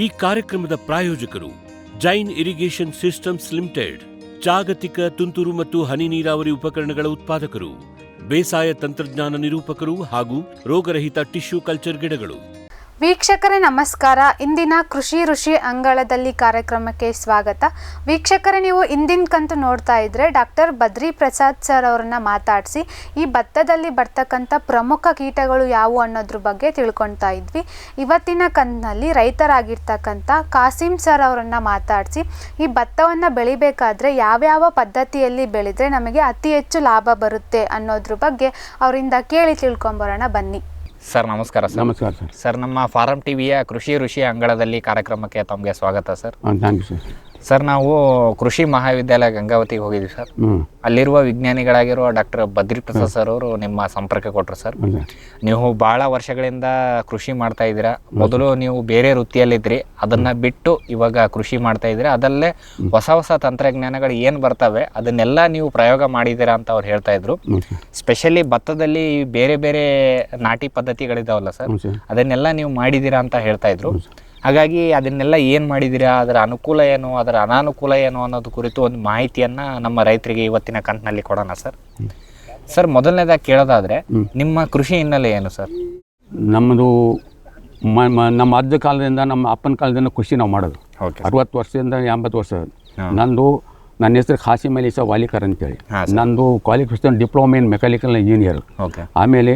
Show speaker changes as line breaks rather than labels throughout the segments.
ಈ ಕಾರ್ಯಕ್ರಮದ ಪ್ರಾಯೋಜಕರು ಜೈನ್ ಇರಿಗೇಷನ್ ಸಿಸ್ಟಮ್ಸ್ ಲಿಮಿಟೆಡ್, ಜಾಗತಿಕ ತುಂತುರು ಮತ್ತು ಹನಿ ನೀರಾವರಿ ಉಪಕರಣಗಳ ಉತ್ಪಾದಕರು, ಬೇಸಾಯ ತಂತ್ರಜ್ಞಾನ ನಿರೂಪಕರು ಹಾಗೂ ರೋಗರಹಿತ ಟಿಶ್ಯೂ ಕಲ್ಚರ್ ಗಿಡಗಳು.
ವೀಕ್ಷಕರೇ ನಮಸ್ಕಾರ. ಇಂದಿನ ಕೃಷಿ ಋಷಿ ಅಂಗಳದಲ್ಲಿ ಕಾರ್ಯಕ್ರಮಕ್ಕೆ ಸ್ವಾಗತ. ವೀಕ್ಷಕರೇ, ನೀವು ಇಂದಿನ ಕಂತು ನೋಡ್ತಾ ಇದ್ರೆ ಡಾಕ್ಟರ್ ಬದ್ರಿ ಪ್ರಸಾದ್ ಸರ್ ಅವರನ್ನ ಮಾತಾಡಿಸಿ ಈ ಭತ್ತದಲ್ಲಿ ಬರ್ತಕ್ಕಂಥ ಪ್ರಮುಖ ಕೀಟಗಳು ಯಾವುವು ಅನ್ನೋದ್ರ ಬಗ್ಗೆ ತಿಳ್ಕೊಳ್ತಾ ಇದ್ವಿ. ಇವತ್ತಿನ ಕಂತಿನಲ್ಲಿ ರೈತರಾಗಿರ್ತಕ್ಕಂಥ ಕಾಸಿಂ ಸರ್ ಅವರನ್ನ ಮಾತಾಡಿಸಿ ಈ ಭತ್ತವನ್ನು ಬೆಳಿಬೇಕಾದ್ರೆ ಯಾವ್ಯಾವ ಪದ್ಧತಿಯಲ್ಲಿ ಬೆಳೆದ್ರೆ ನಮಗೆ ಅತಿ ಹೆಚ್ಚು ಲಾಭ ಬರುತ್ತೆ ಅನ್ನೋದ್ರ ಬಗ್ಗೆ ಅವರಿಂದ ಕೇಳಿ ತಿಳ್ಕೊಂಬರೋಣ ಬನ್ನಿ.
ಸರ್ ನಮಸ್ಕಾರ.
ನಮಸ್ಕಾರ ಸರ್.
ಸರ್ ನಮ್ಮ ಫಾರಂ ಟಿವಿಯ ಕೃಷಿ ಋಷಿ ಅಂಗಳದಲ್ಲಿ ಕಾರ್ಯಕ್ರಮಕ್ಕೆ ತಮಗೆ ಸ್ವಾಗತ sir.
Thank you sir.
Sir ನಾವು ಕೃಷಿ ಮಹಾವಿದ್ಯಾಲಯ ಗಂಗಾವತಿಗೆ ಹೋಗಿದ್ವಿ ಸರ್. ಅಲ್ಲಿರುವ ವಿಜ್ಞಾನಿಗಳಾಗಿರುವ ಡಾಕ್ಟರ್ ಬದ್ರಿ ಪ್ರಸಾದ್ ಸರ್ ಅವರು ನಿಮ್ಮ ಸಂಪರ್ಕ ಕೊಟ್ಟರು ಸರ್. ನೀವು ಭಾಳ ವರ್ಷಗಳಿಂದ ಕೃಷಿ ಮಾಡ್ತಾ ಇದ್ದೀರಾ. ಮೊದಲು ನೀವು ಬೇರೆ ವೃತ್ತಿಯಲ್ಲಿದ್ರಿ, ಅದನ್ನ ಬಿಟ್ಟು ಇವಾಗ ಕೃಷಿ ಮಾಡ್ತಾ ಇದ್ದೀರಾ. ಅದಲ್ಲೇ ಹೊಸ ಹೊಸ ತಂತ್ರಜ್ಞಾನಗಳು ಏನು ಬರ್ತವೆ ಅದನ್ನೆಲ್ಲ ನೀವು ಪ್ರಯೋಗ ಮಾಡಿದ್ದೀರಾ ಅಂತ ಅವ್ರು ಹೇಳ್ತಾ ಇದ್ರು. ಸ್ಪೆಷಲಿ ಭತ್ತದಲ್ಲಿ ಬೇರೆ ಬೇರೆ ನಾಟಿ ಪದ್ಧತಿಗಳಿದಾವಲ್ಲ ಸರ್, ಅದನ್ನೆಲ್ಲ ನೀವು ಮಾಡಿದ್ದೀರಾ ಅಂತ ಹೇಳ್ತಾ ಇದ್ರು. ಹಾಗಾಗಿ ಅದನ್ನೆಲ್ಲ ಏನು ಮಾಡಿದ್ದೀರಾ, ಅದರ ಅನುಕೂಲ ಏನು, ಅದರ ಅನಾನುಕೂಲ ಏನು ಅನ್ನೋದು ಕುರಿತು ಒಂದು ಮಾಹಿತಿಯನ್ನು ನಮ್ಮ ರೈತರಿಗೆ ಇವತ್ತಿನ ಕಂತಿನಲ್ಲಿ ಕೊಡೋಣ ಸರ್. ಸರ್ ಮೊದಲನೇದಾಗಿ ಕೇಳೋದಾದರೆ ನಿಮ್ಮ ಕೃಷಿ ಹಿನ್ನೆಲೆ ಏನು ಸರ್?
ನಮ್ಮದು ನಮ್ಮ ಅಜ್ಜ ಕಾಲದಿಂದ ನಮ್ಮ ಅಪ್ಪನ ಕಾಲದಿಂದ ಕೃಷಿ ನಾವು ಮಾಡೋದು. 60 ವರ್ಷದಿಂದ 80 ವರ್ಷ. ನನ್ನ ಹೆಸರು ಖಾಸಿಂ ಅಲಿ ಸಾ ವಾಲಿಕರ್ ಅಂತೇಳಿ. ನಂದು qualification diploma in mechanical engineer. ಆಮೇಲೆ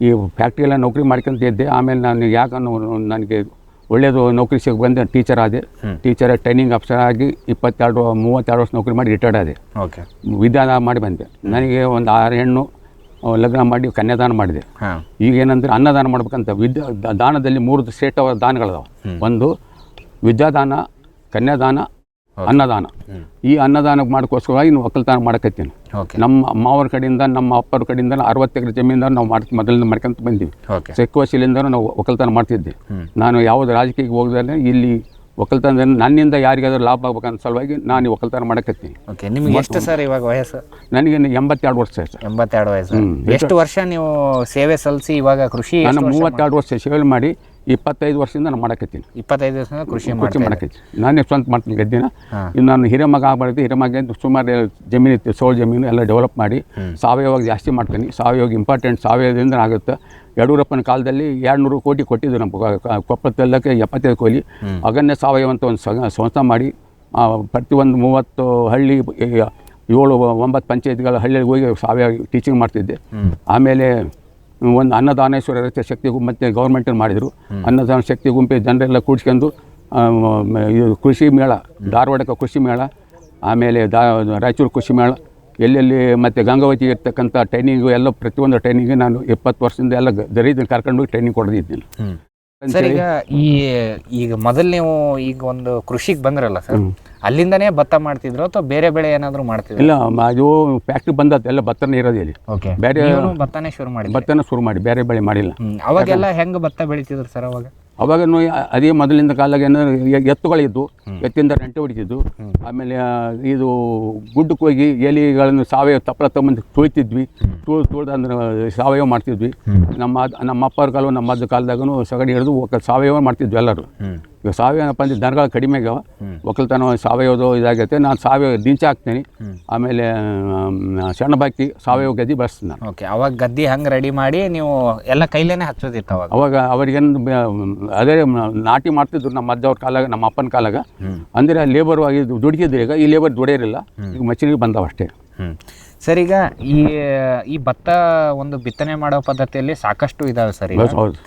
ಈ ಫ್ಯಾಕ್ಟ್ರಿಯೆಲ್ಲ ನೌಕರಿ ಮಾಡ್ಕೊಂತ ಇದ್ದೆ. ಆಮೇಲೆ ನಾನು ನನಗೆ ಒಳ್ಳೆಯದು ನೌಕರಿ ಸಿಗ ಬಂದೆ, ಟೀಚರ್ ಆದೆ. ಟೀಚರ್ ಟ್ರೈನಿಂಗ್ ಆಫೀಸರ್ ಆಗಿ 32-33 ವರ್ಷ ನೌಕರಿ ಮಾಡಿ ರಿಟೈರ್ಡ್ ಆದೆ. ವಿದ್ಯಾದಾನ ಮಾಡಿ ಬಂದೆ. ನನಗೆ ಒಂದು 6 ಹೆಣ್ಣು ಲಗ್ನ ಮಾಡಿ ಕನ್ಯಾದಾನ ಮಾಡಿದೆ. ಈಗೇನಂದರೆ ಅನ್ನದಾನ ಮಾಡ್ಬೇಕಂತ ದಾನದಲ್ಲಿ 3 ಶ್ರೇಷ್ಠವಾದ ದಾನಗಳಿದಾವೆ. ಒಂದು ವಿದ್ಯಾದಾನ, ಕನ್ಯಾದಾನ, ಅನ್ನದಾನ. ಈ ಅನ್ನದಾನ ಮಾಡೋಕ್ಕೋಸ್ಕರವಾಗಿ ನಾವು ಒಕ್ಕಲ್ತನ ಮಾಡಕತ್ತೀನಿ. ನಮ್ಮ ಅಮ್ಮವ್ರ ಕಡೆಯಿಂದ ನಮ್ಮ ಅಪ್ಪರ ಕಡೆಯಿಂದ 60 ಎಕರೆ ಜಮೀನಿಂದ ನಾವು ಮೊದಲಿಂದ ಮಾಡ್ಕೊಂತ ಬಂದೀವಿ. ಚೆಕ್ಕೋಶಿಲಿಂದ ನಾವು ಒಕ್ಕಲ್ತನ ಮಾಡ್ತಿದ್ದೆ. ನಾನು ಯಾವುದು ರಾಜಕೀಯಕ್ಕೆ ಹೋಗದೇ ಇಲ್ಲಿ ಒಕ್ಕಲ್ತನ ನನ್ನಿಂದ ಯಾರಿಗಾದ್ರೂ ಲಾಭ ಆಗ್ಬೇಕಂತ ಸಲುವಾಗಿ ನಾನು ಒಕ್ಕಲ್ತನ ಮಾಡಕತ್ತೀನಿ.
ನಿಮ್ಗೆ ಎಷ್ಟು ಸರ್ ಇವಾಗ ವಯಸ್ಸು?
ನನಗೆ 82 ವರ್ಷ ಸರ್.
82 ವಯಸ್ಸು. ಎಷ್ಟು ವರ್ಷ ನೀವು ಸೇವೆ ಸಲ್ಲಿಸಿ ಇವಾಗ ಕೃಷಿ?
ನಾನು 32 ವರ್ಷ ಸೇವೆ ಮಾಡಿ 25 ವರ್ಷದಿಂದ ನಾನು ಮಾಡಕತ್ತೀನಿ.
25 ವರ್ಷದಿಂದ ಕೃಷಿ
ಮಾಡಕತ್ತೀನಿ. ನಾನೇ ಸ್ವಂತ ಮಾಡ್ತೀನಿ ಗದ್ದಿನ. ಇನ್ನು ನಾನು ಹಿರೇಮಗ ಆಗ್ಬಾರ್ದು. ಹಿರೇಮಗ ಸುಮಾರು ಜಮೀನು ಇತ್ತು, ಸೋಳು ಜಮೀನು ಎಲ್ಲ ಡೆವಲಪ್ ಮಾಡಿ ಸಾವಯವ ಜಾಸ್ತಿ ಮಾಡ್ತೀನಿ. ಸಾವಯವ ಇಂಪಾರ್ಟೆಂಟ್. ಸಾವಯವದಿಂದ ಆಗುತ್ತೆ. ಯಡಿಯೂರಪ್ಪನ ಕಾಲದಲ್ಲಿ 200 ಕೋಟಿ ಕೊಟ್ಟಿದ್ದು ನಮ್ಮ ಕೊಪ್ಪಳಕ್ಕೆ 75 ಕೋಟಿ. ಅಗನ್ಯ ಸಾವಯವ ಅಂತ ಒಂದು ಸಂಸ್ಥೆ ಮಾಡಿ ಪ್ರತಿಯೊಂದು 30 ಹಳ್ಳಿ 7-9 ಪಂಚಾಯತ್ಗಳ ಹಳ್ಳಿಗೆ ಹೋಗಿ ಸಾವಯವ ಟೀಚಿಂಗ್ ಮಾಡ್ತಿದ್ದೆ. ಆಮೇಲೆ ಒಂದು ಅನ್ನದಾನೇಶ್ವರ ರೈತ ಶಕ್ತಿ ಗುಂಪು ಮತ್ತು ಗೌರ್ಮೆಂಟನ್ನು ಮಾಡಿದರು. ಅನ್ನದಾನ ಶಕ್ತಿ ಗುಂಪಿ ಜನರೆಲ್ಲ ಕೂಡಿಸ್ಕೊಂಡು ಇದು ಕೃಷಿ ಮೇಳ, ಧಾರವಾಡಕ್ಕೆ ಕೃಷಿ ಮೇಳ, ಆಮೇಲೆ ರಾಯಚೂರು ಕೃಷಿ ಮೇಳ, ಎಲ್ಲೆಲ್ಲಿ ಮತ್ತು ಗಂಗಾವತಿ ಇರ್ತಕ್ಕಂಥ ಟ್ರೈನಿಂಗು ಎಲ್ಲ ಪ್ರತಿಯೊಂದು ಟ್ರೈನಿಂಗ್ ನಾನು 20 ವರ್ಷದಿಂದ ಎಲ್ಲ ರೈತನ ಕರ್ಕೊಂಡು ಟ್ರೈನಿಂಗ್ ಕೊಡ್ತಿದ್ದೀನಿ.
ಸರ್ ಈಗ ಮೊದಲು ನೀವು ಈಗ ಒಂದು ಕೃಷಿಗೆ ಬಂದ್ರಲ್ಲ ಸರ್, ಅಲ್ಲಿಂದನೇ ಭತ್ತ ಮಾಡ್ತಿದ್ರು ಅಥವಾ ಬೇರೆ ಬೆಳೆ ಏನಾದರೂ ಮಾಡ್ತಿದ್ರು?
ಇಲ್ಲ, ಅದು ಫ್ಯಾಕ್ಟ್ರಿ ಬಂದದ್ದು ಎಲ್ಲ ಭತ್ತನೇ ಇರೋದು ಇಲ್ಲಿ. ಬೇರೆ
ಭತ್ತನೇ
ಶುರು ಮಾಡಿ ಬೇರೆ ಬೆಳೆ ಮಾಡಿಲ್ಲ.
ಅವಾಗೆಲ್ಲ ಹೆಂಗೆ ಭತ್ತ ಬೆಳಿತಿದ್ರು ಸರ್?
ಅವಾಗ ಅದೇ ಮೊದಲಿಂದ ಕಾಲಾಗ ಎತ್ತುಗಳಿದ್ದು, ಎತ್ತಿಂದ ರಂಟೆ ಹೊಡಿತಿದ್ದು. ಆಮೇಲೆ ಇದು ಗುಡ್ಡಕ್ಕೆ ಹೋಗಿ ಎಲೆಗಳನ್ನು ಸಾವಯವ ತಪ್ಪಲ ತಗೊಂಡು ತುಳಿತಿದ್ವಿ. ತುಳಿದ್ರೆ ಸಾವಯವ ಮಾಡ್ತಿದ್ವಿ. ನಮ್ಮ ಅಪ್ಪರ ಕಾಲ ನಮ್ಮ ಅಜ್ಜ ಕಾಲದಾಗೂ ಸಗಣಿ ಹಿಡಿದು ಸಾವಯವ ಮಾಡ್ತಿದ್ವಿ ಎಲ್ಲರೂ. ಈಗ ಸಾವಯವ ಅಂದ್ರೆ ದನಗಳು ಕಡಿಮೆ ಆಗ್ಯಾವ. ಒಕ್ಕಲ್ತನ ಸಾವಯವದು ಇದಾಗೈತೆ. ನಾನು ಸಾವಯವ ದಿಂಚ ಹಾಕ್ತೀನಿ. ಆಮೇಲೆ ಸಣ್ಣ ಬಾಕಿ ಸಾವಯವ ಗದ್ದೆ ಬಳಸ್ತೀನಿ ನಾನು.
ಅವಾಗ ಗದ್ದೆ ಹಂಗೆ ರೆಡಿ ಮಾಡಿ ನೀವು ಎಲ್ಲ ಕೈಲೇನೆ ಹಚ್ಚೋದಿತ್ತು
ಅವಾಗ ಅವ್ರಿಗೇನು ಅದೇ ನಾಟಿ ಮಾಡ್ತಿದ್ರು ನಮ್ಮ ಅಜ್ಜವ್ರ ಕಾಲಾಗ, ನಮ್ಮ ಅಪ್ಪನ ಕಾಲಾಗ. ಅಂದರೆ ಲೇಬರ್ ಆಗಿ ದುಡಿತಿದ್ರು. ಈಗ ಈ ಲೇಬರ್ ದುಡಿಯೋರಿಲ್ಲ, ಈಗ ಮಷಿನಿಗೆ ಬಂದವ ಅಷ್ಟೇ.
ಸರ್ ಈಗ ಈ ಭತ್ತ ಒಂದು ಬಿತ್ತನೆ ಮಾಡೋ ಪದ್ಧತಿಯಲ್ಲಿ ಸಾಕಷ್ಟು ಇದಾವೆ ಸರ್.
ಹೌದು.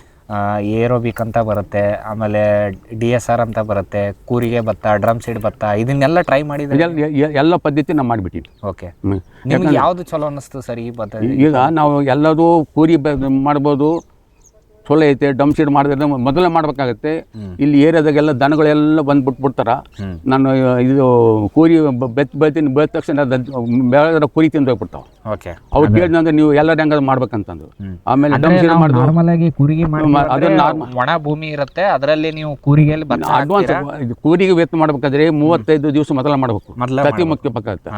ಏರೋಬಿಕ್ ಅಂತ ಬರುತ್ತೆ, ಆಮೇಲೆ DSR ಅಂತ ಬರುತ್ತೆ, ಕೂರಿಗೆ ಭತ್ತ, ಡ್ರಮ್ ಸೀಡ್ ಭತ್ತ, ಇದನ್ನೆಲ್ಲ ಟ್ರೈ ಮಾಡಿದ್ರೆ
ಎಲ್ಲ ಪದ್ಧತಿ ನಾವು ಮಾಡಿಬಿಟ್ಟಿವಿ.
ಓಕೆ, ನಿಮ್ಗೆ ಯಾವುದು ಚಲೋ ಅನ್ನಿಸ್ತು ಸರ್ ಈ ಪದ್ಧತಿ?
ಈಗ ನಾವು ಎಲ್ಲದೂ ಕೂರಿ ಮಾಡ್ಬೋದು, ಚಲೋ ಐತೆ. ಡಮ್ ಸೀಡ್ ಮಾಡಿದ್ರೆ ಮೊದಲೇ ಮಾಡ್ಬೇಕಾಗತ್ತೆ. ಇಲ್ಲಿ ಏರಿಯಾದಾಗೆಲ್ಲ ದನಗಳೆಲ್ಲ ಬಂದ್ಬಿಟ್ಬಿಡ್ತಾರ. ನಾನು ಇದು ಕೂರಿ ಬೆಳಿತೀನಿ, ಬೆಳೆದ ತಕ್ಷಣ ಬೆಳೆದ್ರೆ ಕುರಿ ತಿಂದು ಹೋಗ್ಬಿಡ್ತಾವ. ಅವ್ರು ಕೇಳಿದ್ರೆ ನೀವು ಎಲ್ಲರೂ ಹೆಂಗ ಮಾಡ್ಬೇಕಂತಂದ್ರು. ಆಮೇಲೆ ಡಮ್ ಸೀಡ್
ಒಣ ಭೂಮಿ ಇರುತ್ತೆ, ಅದರಲ್ಲಿ ನೀವು ಕೂರಿಗೆ
ಅಡ್ವಾನ್ಸ್ ಕೂರಿಗೆ ವೆಚ್ಚ ಮಾಡ್ಬೇಕಾದ್ರೆ 35 ದಿವಸ ಮೊದಲ ಮಾಡ್ಬೇಕು. ಪ್ರತಿ ಮುಖ್ಯ ಬೇಕಾಗುತ್ತೆ.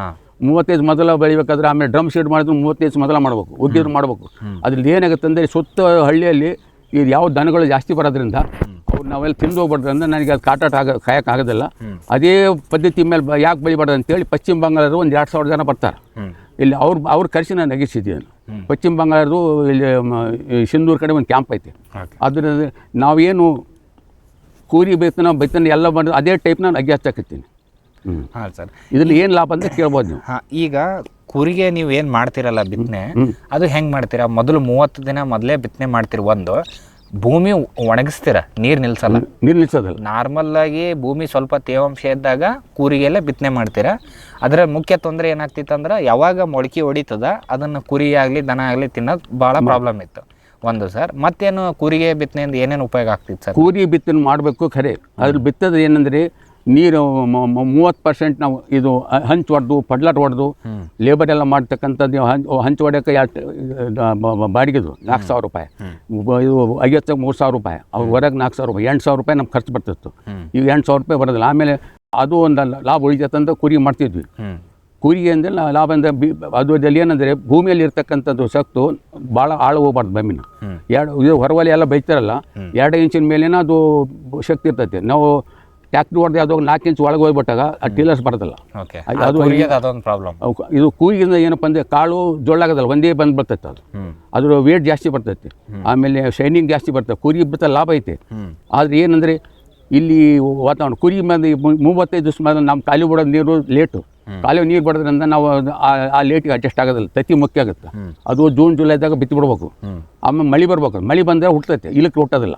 35 ಮೊದಲ ಬೆಳಿಬೇಕಾದ್ರೆ, ಆಮೇಲೆ ಡ್ರಮ್ ಸೀಡ್ ಮಾಡಿದ್ರು 35 ಮೊದಲ ಮಾಡ್ಬೇಕು, ಉಗ್ಗಿದ್ರು ಮಾಡ್ಬೇಕು. ಅದ್ರಲ್ಲಿ ಏನಾಗುತ್ತೆ ಅಂದರೆ ಸುತ್ತ ಹಳ್ಳಿಯಲ್ಲಿ ಇದು ಯಾವ ದನಗಳು ಜಾಸ್ತಿ ಬರೋದ್ರಿಂದ ಅವ್ರು ನಾವೆಲ್ಲ ತಿಂದು ಹೋಗ್ಬಾರ್ದು ಅಂದ್ರೆ ನನಗೆ ಅದು ಕಾಟಾಟ ಕಾಯೋಕ್ಕಾಗೋದಿಲ್ಲ. ಅದೇ ಪದ್ಧತಿ ಮೇಲೆ ಯಾಕೆ ಬೆಳಿಬಾರ್ದು ಅಂತೇಳಿ ಪಶ್ಚಿಮ ಬಂಗಾಳದ ಒಂದು 2,000 ಜನ ಬರ್ತಾರೆ ಇಲ್ಲಿ. ಅವ್ರು ಕರೆಸಿ ನಾನು ನಗಿಸಿದ್ದೀನಿ. ಪಶ್ಚಿಮ ಬಂಗಾಳದ್ದು ಇಲ್ಲಿ ಸಿಂಧೂರು ಕಡೆ ಒಂದು ಕ್ಯಾಂಪ್ ಐತೆ. ಅದರಿಂದ ನಾವೇನು ಕೂರಿ ಬೈತನ ಎಲ್ಲ ಮಾಡಿದ್ರೆ ಅದೇ ಟೈಪ್ ನಾನು ಅಗಿ ಹಚ್ಚಾಕತ್ತೀನಿ.
ಹಾಂ ಸರ್,
ಇದ್ರಲ್ಲಿ ಏನು ಲಾಭ ಅಂತ ಕೇಳ್ಬೋದು ನೀವು.
ಹಾಂ, ಈಗ ಕೂರಿಗೆ ನೀವು ಏನು ಮಾಡ್ತೀರಲ್ಲ ಬಿತ್ತನೆ, ಅದು ಹೆಂಗೆ ಮಾಡ್ತೀರಾ? ಮೊದಲು 30 ದಿನ ಮೊದಲೇ ಬಿತ್ತನೆ ಮಾಡ್ತೀರಿ. ಒಂದು ಭೂಮಿ ಒಣಗಿಸ್ತೀರ, ನೀರು ನಿಲ್ಸೋದಲ್ಲ. ನಾರ್ಮಲ್ ಆಗಿ ಭೂಮಿ ಸ್ವಲ್ಪ ತೇವಾಂಶ ಇದ್ದಾಗ ಕೂರಿಗೆಲ್ಲ ಬಿತ್ತನೆ ಮಾಡ್ತೀರಾ. ಅದರ ಮುಖ್ಯ ತೊಂದರೆ ಏನಾಗ್ತಿತ್ತು ಅಂದ್ರೆ ಯಾವಾಗ ಮೊಳಕೆ ಹೊಡಿತದ ಅದನ್ನು ಕುರಿ ಆಗಲಿ ದನ ಆಗಲಿ ತಿನ್ನೋದು ಭಾಳ ಪ್ರಾಬ್ಲಮ್ ಇತ್ತು ಒಂದು ಸರ್. ಮತ್ತೇನು ಕೂರಿಗೆ ಬಿತ್ತನೆಯಿಂದ ಏನೇನು ಉಪಯೋಗ ಆಗ್ತಿತ್ತು ಸರ್?
ಕೂರಿ ಬಿತ್ತನೆ ಮಾಡಬೇಕು ಖರೆ. ಅದ್ರಲ್ಲಿ ಬಿತ್ತದ ಏನಂದರೆ ನೀರು 30% ನಾವು ಇದು ಹಂಚು ಹೊಡೆದು ಪಡ್ಲಾಟ್ ಹೊಡೆದು ಲೇಬರ್ ಎಲ್ಲ ಮಾಡ್ತಕ್ಕಂಥದ್ದು. ಹಂಚು ಹೊಡೆಯೋಕೆ ಬಾಡಿಗೆದು 4,000 ರೂಪಾಯಿ, ಇದು 53,000 ರೂಪಾಯಿ, ಅವ್ರು ಹೊರಗೆ 4,000 ರೂಪಾಯಿ, 8,000 ರೂಪಾಯಿ ನಮ್ಗೆ ಖರ್ಚು ಬರ್ತಿತ್ತು. ಈಗ 8,000 ರೂಪಾಯಿ ಬರೋದಿಲ್ಲ. ಆಮೇಲೆ ಅದು ಒಂದು ಲಾಭ ಉಳಿತಂತ ಕುರಿ ಮಾಡ್ತಿದ್ವಿ. ಕೂರಿಗೆ ಅಂದರೆ ಲಾಭ ಅಂದರೆ ಅದ್ರಲ್ಲಿ ಏನಂದರೆ ಭೂಮಿಯಲ್ಲಿ ಇರ್ತಕ್ಕಂಥದ್ದು ಸತ್ತು ಭಾಳ ಆಳು ಹೋಗ್ಬಾರ್ದು ಭೂಮಿನ. ಇದು ಹೊರವಲಿ ಎಲ್ಲ ಬೈತಾರಲ್ಲ, 2 ಇಂಚಿನ ಮೇಲೇನ ಅದು ಶಕ್ತಿ ಇರ್ತೈತೆ. ನಾವು ಟ್ಯಾಕ್ಟ್ರಿ ಹೊಡೆದು ಯಾವುದೋ 4 ಇಂಚ್ ಒಳಗೆ ಹೋಗ್ಬಿಟ್ಟಾಗ ಆ ಟೀಲರ್ಸ್ ಬರೋದಿಲ್ಲ.
ಅದೊಂದು ಪ್ರಾಬ್ಲಮ್.
ಇದು ಕೂಗಿಂದ ಏನಪ್ಪ ಅಂದರೆ ಕಾಳು ಜೋಳಾಗೋದಲ್ಲ, ಒಂದೇ ಬಂದು ಬರ್ತೈತೆ. ಅದು ಅದ್ರ ವೇಟ್ ಜಾಸ್ತಿ ಬರ್ತೈತೆ, ಆಮೇಲೆ ಶೈನಿಂಗ್ ಜಾಸ್ತಿ ಬರ್ತದೆ. ಕುರಿ ಬಿತ್ತ ಲಾಭ ಐತೆ. ಆದರೆ ಏನಂದರೆ ಇಲ್ಲಿ ವಾತಾವರಣ ಕುರಿ ಮೇಲೆ 35 ದಿವಸ ಮೇಲೆ ನಮ್ಮ ಖಾಲಿ ಬಿಡೋದು ನೀರು ಲೇಟು. ಖಾಲಿ ನೀರು ಬಿಡೋದ್ರಿಂದ ನಾವು ಆ ಲೇಟಿಗೆ ಅಡ್ಜಸ್ಟ್ ಆಗೋದಿಲ್ಲ. ತತ್ತಿ ಮುಖ್ಯ ಆಗುತ್ತೆ. ಅದು ಜೂನ್ ಜುಲೈದಾಗ ಬಿತ್ತಿ ಬಿಡ್ಬೇಕು. ಆಮೇಲೆ ಮಳೆ ಬರ್ಬೇಕು. ಮಳೆ ಬಂದರೆ ಹುಟ್ಟೈತೆ, ಇಲ್ಲಕ್ಕೆ ಹುಟ್ಟೋದಿಲ್ಲ.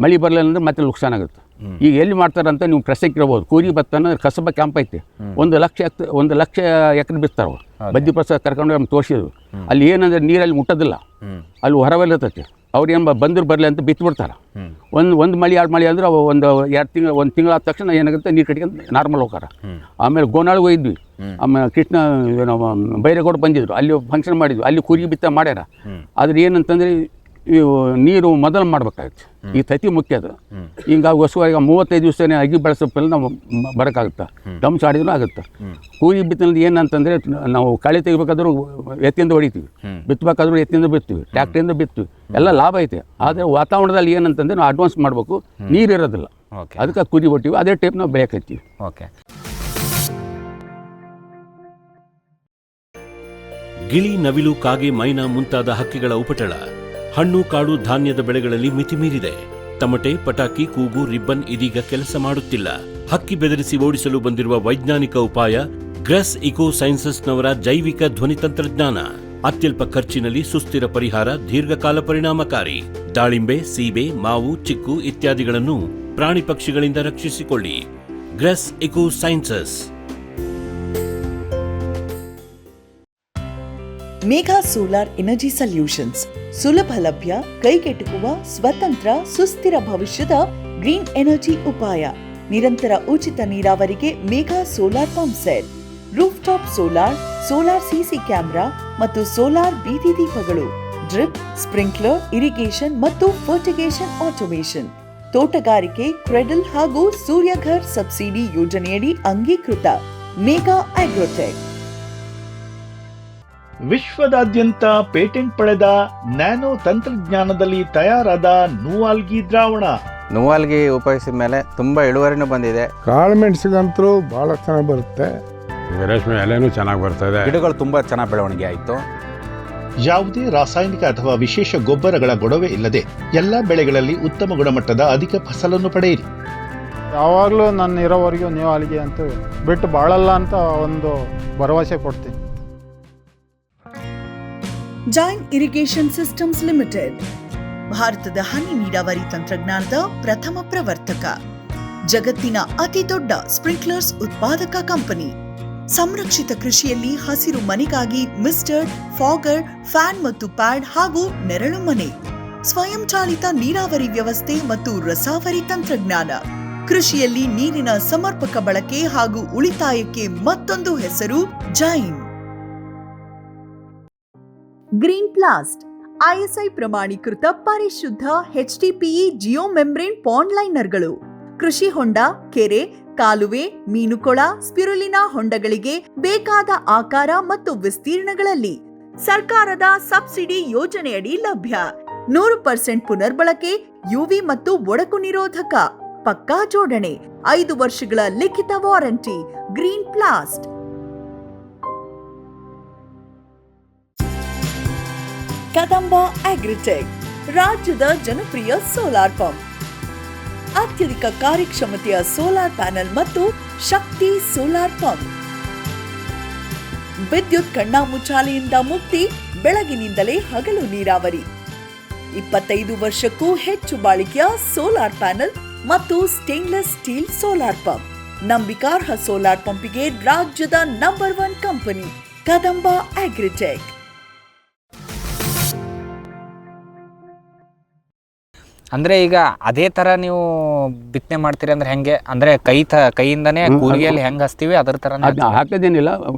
ಮಳೆ ಬರಲಿಲ್ಲ ಅಂದ್ರೆ ಮತ್ತೆ ನುಕ್ಸಾನ್ ಆಗುತ್ತೆ. ಈಗ ಎಲ್ಲಿ ಮಾಡ್ತಾರಂತ ನೀವು ಪ್ರಶ್ನೆಗೆ ಇರ್ಬೋದು. ಕೂರಿ ಭತ್ತನ ಕಸಬ ಕ್ಯಾಂಪ್ ಐತೆ. 1 ಲಕ್ಷ ಎಕರೆ ಬಿತ್ತಾರೆ ಅವ್ರು. ಬದ್ದಿ ಪ್ರಸಾದ ಕರ್ಕೊಂಡು ನಮ್ಗೆ ತೋರಿಸಿದ್ರು. ಅಲ್ಲಿ ಏನಂದ್ರೆ ನೀರಲ್ಲಿ ಮುಟ್ಟೋದಿಲ್ಲ, ಅಲ್ಲಿ ಹೊರವಲ್ಲಿರ್ತೈತೆ. ಅವ್ರು ಏನು ಬಂದರು ಬರಲಿ ಅಂತ ಬಿತ್ಬಿಡ್ತಾರೆ. ಒಂದು ಮಳೆ 2 ಮಳೆ ಅಂದ್ರೆ ಒಂದು 1 ತಿಂಗಳು ಆದ ತಕ್ಷಣ ಏನಾಗುತ್ತೆ, ನೀರು ಕಟ್ಕೊಂಡು ನಾರ್ಮಲ್ ಹೋಗಾರ. ಆಮೇಲೆ ಗೋನಾಳಿಗೆ ಹೋಗಿದ್ವಿ. ಆಮೇಲೆ ಕೃಷ್ಣ ಬೈರೇಗೌಡ ಬಂದಿದ್ರು, ಅಲ್ಲಿ ಫಂಕ್ಷನ್ ಮಾಡಿದ್ವಿ. ಅಲ್ಲಿ ಕುರಿ ಬಿತ್ತ ಮಾಡ್ಯಾರ. ಆದ್ರೆ ಏನಂತಂದರೆ ಇವು ನೀರು ಮೊದಲು ಮಾಡ್ಬೇಕಾಗುತ್ತೆ. ಈ ತತಿ ಮುಖ್ಯ ಅದು. ಹಿಂಗಾಗಿ ಹೊಸವಾಗಿ 35 ದಿವಸನೇ ಅಗಿ ಬೆಳೆಸೋಪ್ಪಲ್ಲಿ ನಾವು ಬರೋಕ್ಕಾಗುತ್ತೆ. ಡಮ್ಸ್ ಆಡಿದ್ರೂ ಆಗುತ್ತೆ. ಕೂರಿ ಬಿತ್ತನದು ಏನಂತಂದರೆ ನಾವು ಕಳೆ ತೆಗಿಬೇಕಾದ್ರೂ ಎತ್ತಿಂದ ಹೊಡಿತೀವಿ, ಬಿತ್ತಬೇಕಾದ್ರೂ ಎತ್ತಿಂದ ಬಿತ್ತೀವಿ, ಟ್ಯಾಕ್ಟ್ರಿಯಿಂದ ಬಿತ್ತೀವಿ, ಎಲ್ಲ ಲಾಭ ಐತೆ. ಆದರೆ ವಾತಾವರಣದಲ್ಲಿ ಏನಂತಂದರೆ ನಾವು ಅಡ್ವಾನ್ಸ್ ಮಾಡಬೇಕು, ನೀರು ಇರೋದಿಲ್ಲ. ಅದಕ್ಕೆ ಕುರಿ ಬಿಟ್ಟಿವಿ. ಅದೇ ಟೈಪ್ ನಾವು ಬೆಳೆಯಕತ್ತೀವಿ.
ಓಕೆ.
ಗಿಳಿ, ನವಿಲು, ಕಾಗೆ, ಮೈನಾ ಮುಂತಾದ ಹಕ್ಕಿಗಳ ಉಪಟಳ ಹಣ್ಣು ಕಾಡು ಧಾನ್ಯದ ಬೆಳೆಗಳಲ್ಲಿ ಮಿತಿ ಮೀರಿದೆ. ತಮಟೆ, ಪಟಾಕಿ, ಕೂಗು, ರಿಬ್ಬನ್ ಇದೀಗ ಕೆಲಸ ಮಾಡುತ್ತಿಲ್ಲ. ಹಕ್ಕಿ ಬೆದರಿಸಿ ಓಡಿಸಲು ಬಂದಿರುವ ವೈಜ್ಞಾನಿಕ ಉಪಾಯ ಗ್ರೆಸ್ ಇಕೋ ಸೈನ್ಸಸ್ನವರ ಜೈವಿಕ ಧ್ವನಿ ತಂತ್ರಜ್ಞಾನ. ಅತ್ಯಲ್ಪ ಖರ್ಚಿನಲ್ಲಿ ಸುಸ್ಥಿರ ಪರಿಹಾರ, ದೀರ್ಘಕಾಲ ಪರಿಣಾಮಕಾರಿ. ದಾಳಿಂಬೆ, ಸೀಬೆ, ಮಾವು, ಚಿಕ್ಕು ಇತ್ಯಾದಿಗಳನ್ನು ಪ್ರಾಣಿ ಪಕ್ಷಿಗಳಿಂದ ರಕ್ಷಿಸಿಕೊಳ್ಳಿ. Grace eco sciences.
Megha solar energy solutions ಸುಲಭ ಲಭ್ಯ, ಕೈಗೆಟುಕುವ, ಸ್ವತಂತ್ರ, ಸುಸ್ಥಿರ ಭವಿಷ್ಯದ ಗ್ರೀನ್ ಎನರ್ಜಿ ಉಪಾಯ. ನಿರಂತರ ಉಚಿತ ನೀರಾವರಿಗೆ Megha solar pump set, roof top solar, solar CC camera ಮತ್ತು ಸೋಲಾರ್ ಬೀದಿ ದೀಪಗಳು, ಡ್ರಿಪ್, ಸ್ಪ್ರಿಂಕ್ಲರ್, ಇರಿಗೇಷನ್ ಮತ್ತು ಫರ್ಟಿಗೇಷನ್ ಆಟೋಮೇಷನ್, ತೋಟಗಾರಿಕೆ, ಕ್ರೆಡಲ್ ಹಾಗೂ ಸೂರ್ಯಘರ್ ಸಬ್ಸಿಡಿ ಯೋಜನೆಯಡಿ ಅಂಗೀಕೃತ. ಮೇಘಾ ಆಗ್ರೋಟೆಕ್.
ವಿಶ್ವದಾದ್ಯಂತ ಪೇಟೆಂಟ್ ಪಡೆದ ನ್ಯಾನೋ ತಂತ್ರಜ್ಞಾನದಲ್ಲಿ ತಯಾರಾದ ನೂವಾಲ್ಗಿ ದ್ರಾವಣ.
ನೂವಾಲ್ಗಿ ಉಪಯೋಗಿಸಿದ ಮೇಲೆ ತುಂಬಾ ಇಳುವರಿನೂ ಬಂದಿದೆ.
ಕಾಳು ಮೆಣಸಿಗಂತೂ ಬಹಳ ಚೆನ್ನಾಗಿ ಬರುತ್ತೆ.
ರೇಷ್ಮೆ ಎಲೆನೂ ಚೆನ್ನಾಗಿ ಬರ್ತದೆ.
ಗಿಡಗಳು ತುಂಬಾ ಚೆನ್ನಾಗಿ ಬೆಳವಣಿಗೆ ಆಯಿತು.
ಯಾವುದೇ ರಾಸಾಯನಿಕ ಅಥವಾ ವಿಶೇಷ ಗೊಬ್ಬರಗಳ ಗೊಡವೆ ಇಲ್ಲದೆ ಎಲ್ಲ ಬೆಳೆಗಳಲ್ಲಿ ಉತ್ತಮ ಗುಣಮಟ್ಟದ ಅಧಿಕ ಫಸಲನ್ನು ಪಡೆಯಿರಿ.
ಯಾವಾಗಲೂ ನನ್ನ ಇರೋವರೆಗೂ ನೂವಾಲ್ಗಿ ಅಂತೂ ಬಿಟ್ಟು ಬಾಳಲ್ಲ ಅಂತ ಒಂದು ಭರವಸೆ ಕೊಡ್ತೀನಿ.
ಜೈನ್ ಇರಿಗೇಷನ್ ಸಿಸ್ಟಮ್ಸ್ ಲಿಮಿಟೆಡ್ ಭಾರತದ ಹನಿ ನೀರಾವರಿ ತಂತ್ರಜ್ಞಾನದ ಪ್ರಥಮ ಪ್ರವರ್ತಕ, ಜಗತ್ತಿನ ಅತಿ ದೊಡ್ಡ ಸ್ಪ್ರಿಂಕ್ಲರ್ಸ್ ಉತ್ಪಾದಕ ಕಂಪನಿ. ಸಂರಕ್ಷಿತ ಕೃಷಿಯಲ್ಲಿ ಹಸಿರು ಮನೆಗಾಗಿ ಮಿಸ್ಟರ್, ಫಾಗರ್, ಫ್ಯಾನ್ ಮತ್ತು ಪ್ಯಾಡ್ ಹಾಗೂ ನೆರಳು ಮನೆ, ಸ್ವಯಂ ಚಾಲಿತ ನೀರಾವರಿ ವ್ಯವಸ್ಥೆ ಮತ್ತು ರಸಾವರಿ ತಂತ್ರಜ್ಞಾನ. ಕೃಷಿಯಲ್ಲಿ ನೀರಿನ ಸಮರ್ಪಕ ಬಳಕೆ ಹಾಗೂ ಉಳಿತಾಯಕ್ಕೆ ಮತ್ತೊಂದು ಹೆಸರು ಜೈನ್. ಗ್ರೀನ್ ಪ್ಲಾಸ್ಟ್ ಐಎಸ್ಐ ಪ್ರಮಾಣೀಕೃತ ಪರಿಶುದ್ಧ HDPE ಜಿಯೋ ಮೆಂಬ್ರೇನ್ ಪಾಂಡ್ ಲೈನರ್ಗಳು. ಕೃಷಿ ಹೊಂಡ, ಕೆರೆ, ಕಾಲುವೆ, ಮೀನುಕೊಳ, ಸ್ಪಿರುಲಿನಾ ಹೊಂಡಗಳಿಗೆ ಬೇಕಾದ ಆಕಾರ ಮತ್ತು ವಿಸ್ತೀರ್ಣಗಳಲ್ಲಿ ಸರ್ಕಾರದ ಸಬ್ಸಿಡಿ ಯೋಜನೆಯಡಿ ಲಭ್ಯ. 100% ಪುನರ್ಬಳಕೆ, ಯುವಿ ಮತ್ತು ಒಡಕು ನಿರೋಧಕ, ಪಕ್ಕಾ ಜೋಡಣೆ, 5 ವರ್ಷಗಳ ಲಿಖಿತ ವಾರಂಟಿ. ಗ್ರೀನ್ ಪ್ಲಾಸ್ಟ್. ಕದಂಬ ಅಗ್ರಿಟೆಕ್, ರಾಜ್ಯದ ಜನಪ್ರಿಯ ಸೋಲಾರ್ ಪಂಪ್. ಅತ್ಯಧಿಕ ಕಾರ್ಯಕ್ಷಮತೆಯ ಸೋಲಾರ್ ಪ್ಯಾನೆಲ್ ಮತ್ತು ಶಕ್ತಿ ಸೋಲಾರ್ ಪಂಪ್. ವಿದ್ಯುತ್ ಕಣ್ಣಾಮುಚ್ಚಾಲೆಯಿಂದ ಮುಕ್ತಿ, ಬೆಳಗಿನಿಂದಲೇ ಹಗಲು ನೀರಾವರಿ. 25 ವರ್ಷಕ್ಕೂ ಹೆಚ್ಚು ಬಾಳಿಕೆಯ ಸೋಲಾರ್ ಪ್ಯಾನೆಲ್ ಮತ್ತು ಸ್ಟೇನ್ಲೆಸ್ ಸ್ಟೀಲ್ ಸೋಲಾರ್ ಪಂಪ್. ನಂಬಿಕಾರ್ಹ ಸೋಲಾರ್ ಪಂಪಿಗೆ ರಾಜ್ಯದ ನಂಬರ್ 1 ಕಂಪನಿ ಕದಂಬ ಅಗ್ರಿಟೆಕ್.
ಅಂದ್ರೆ ಈಗ ಅದೇ ತರ ನೀವು ಬಿತ್ತನೆ ಮಾಡ್ತೀರಿ ಅಂದ್ರೆ ಹೆಂಗೆ, ಅಂದ್ರೆ ಕೈಯಿಂದನೇ ಕೂರಿಗೆಯಲ್ಲಿ ಹೆಂಗ್ ಹಚ್ತೀವಿ ಅದ್ರ ತರ
ಹಾಕೋದೇನಿಲ್ಲ.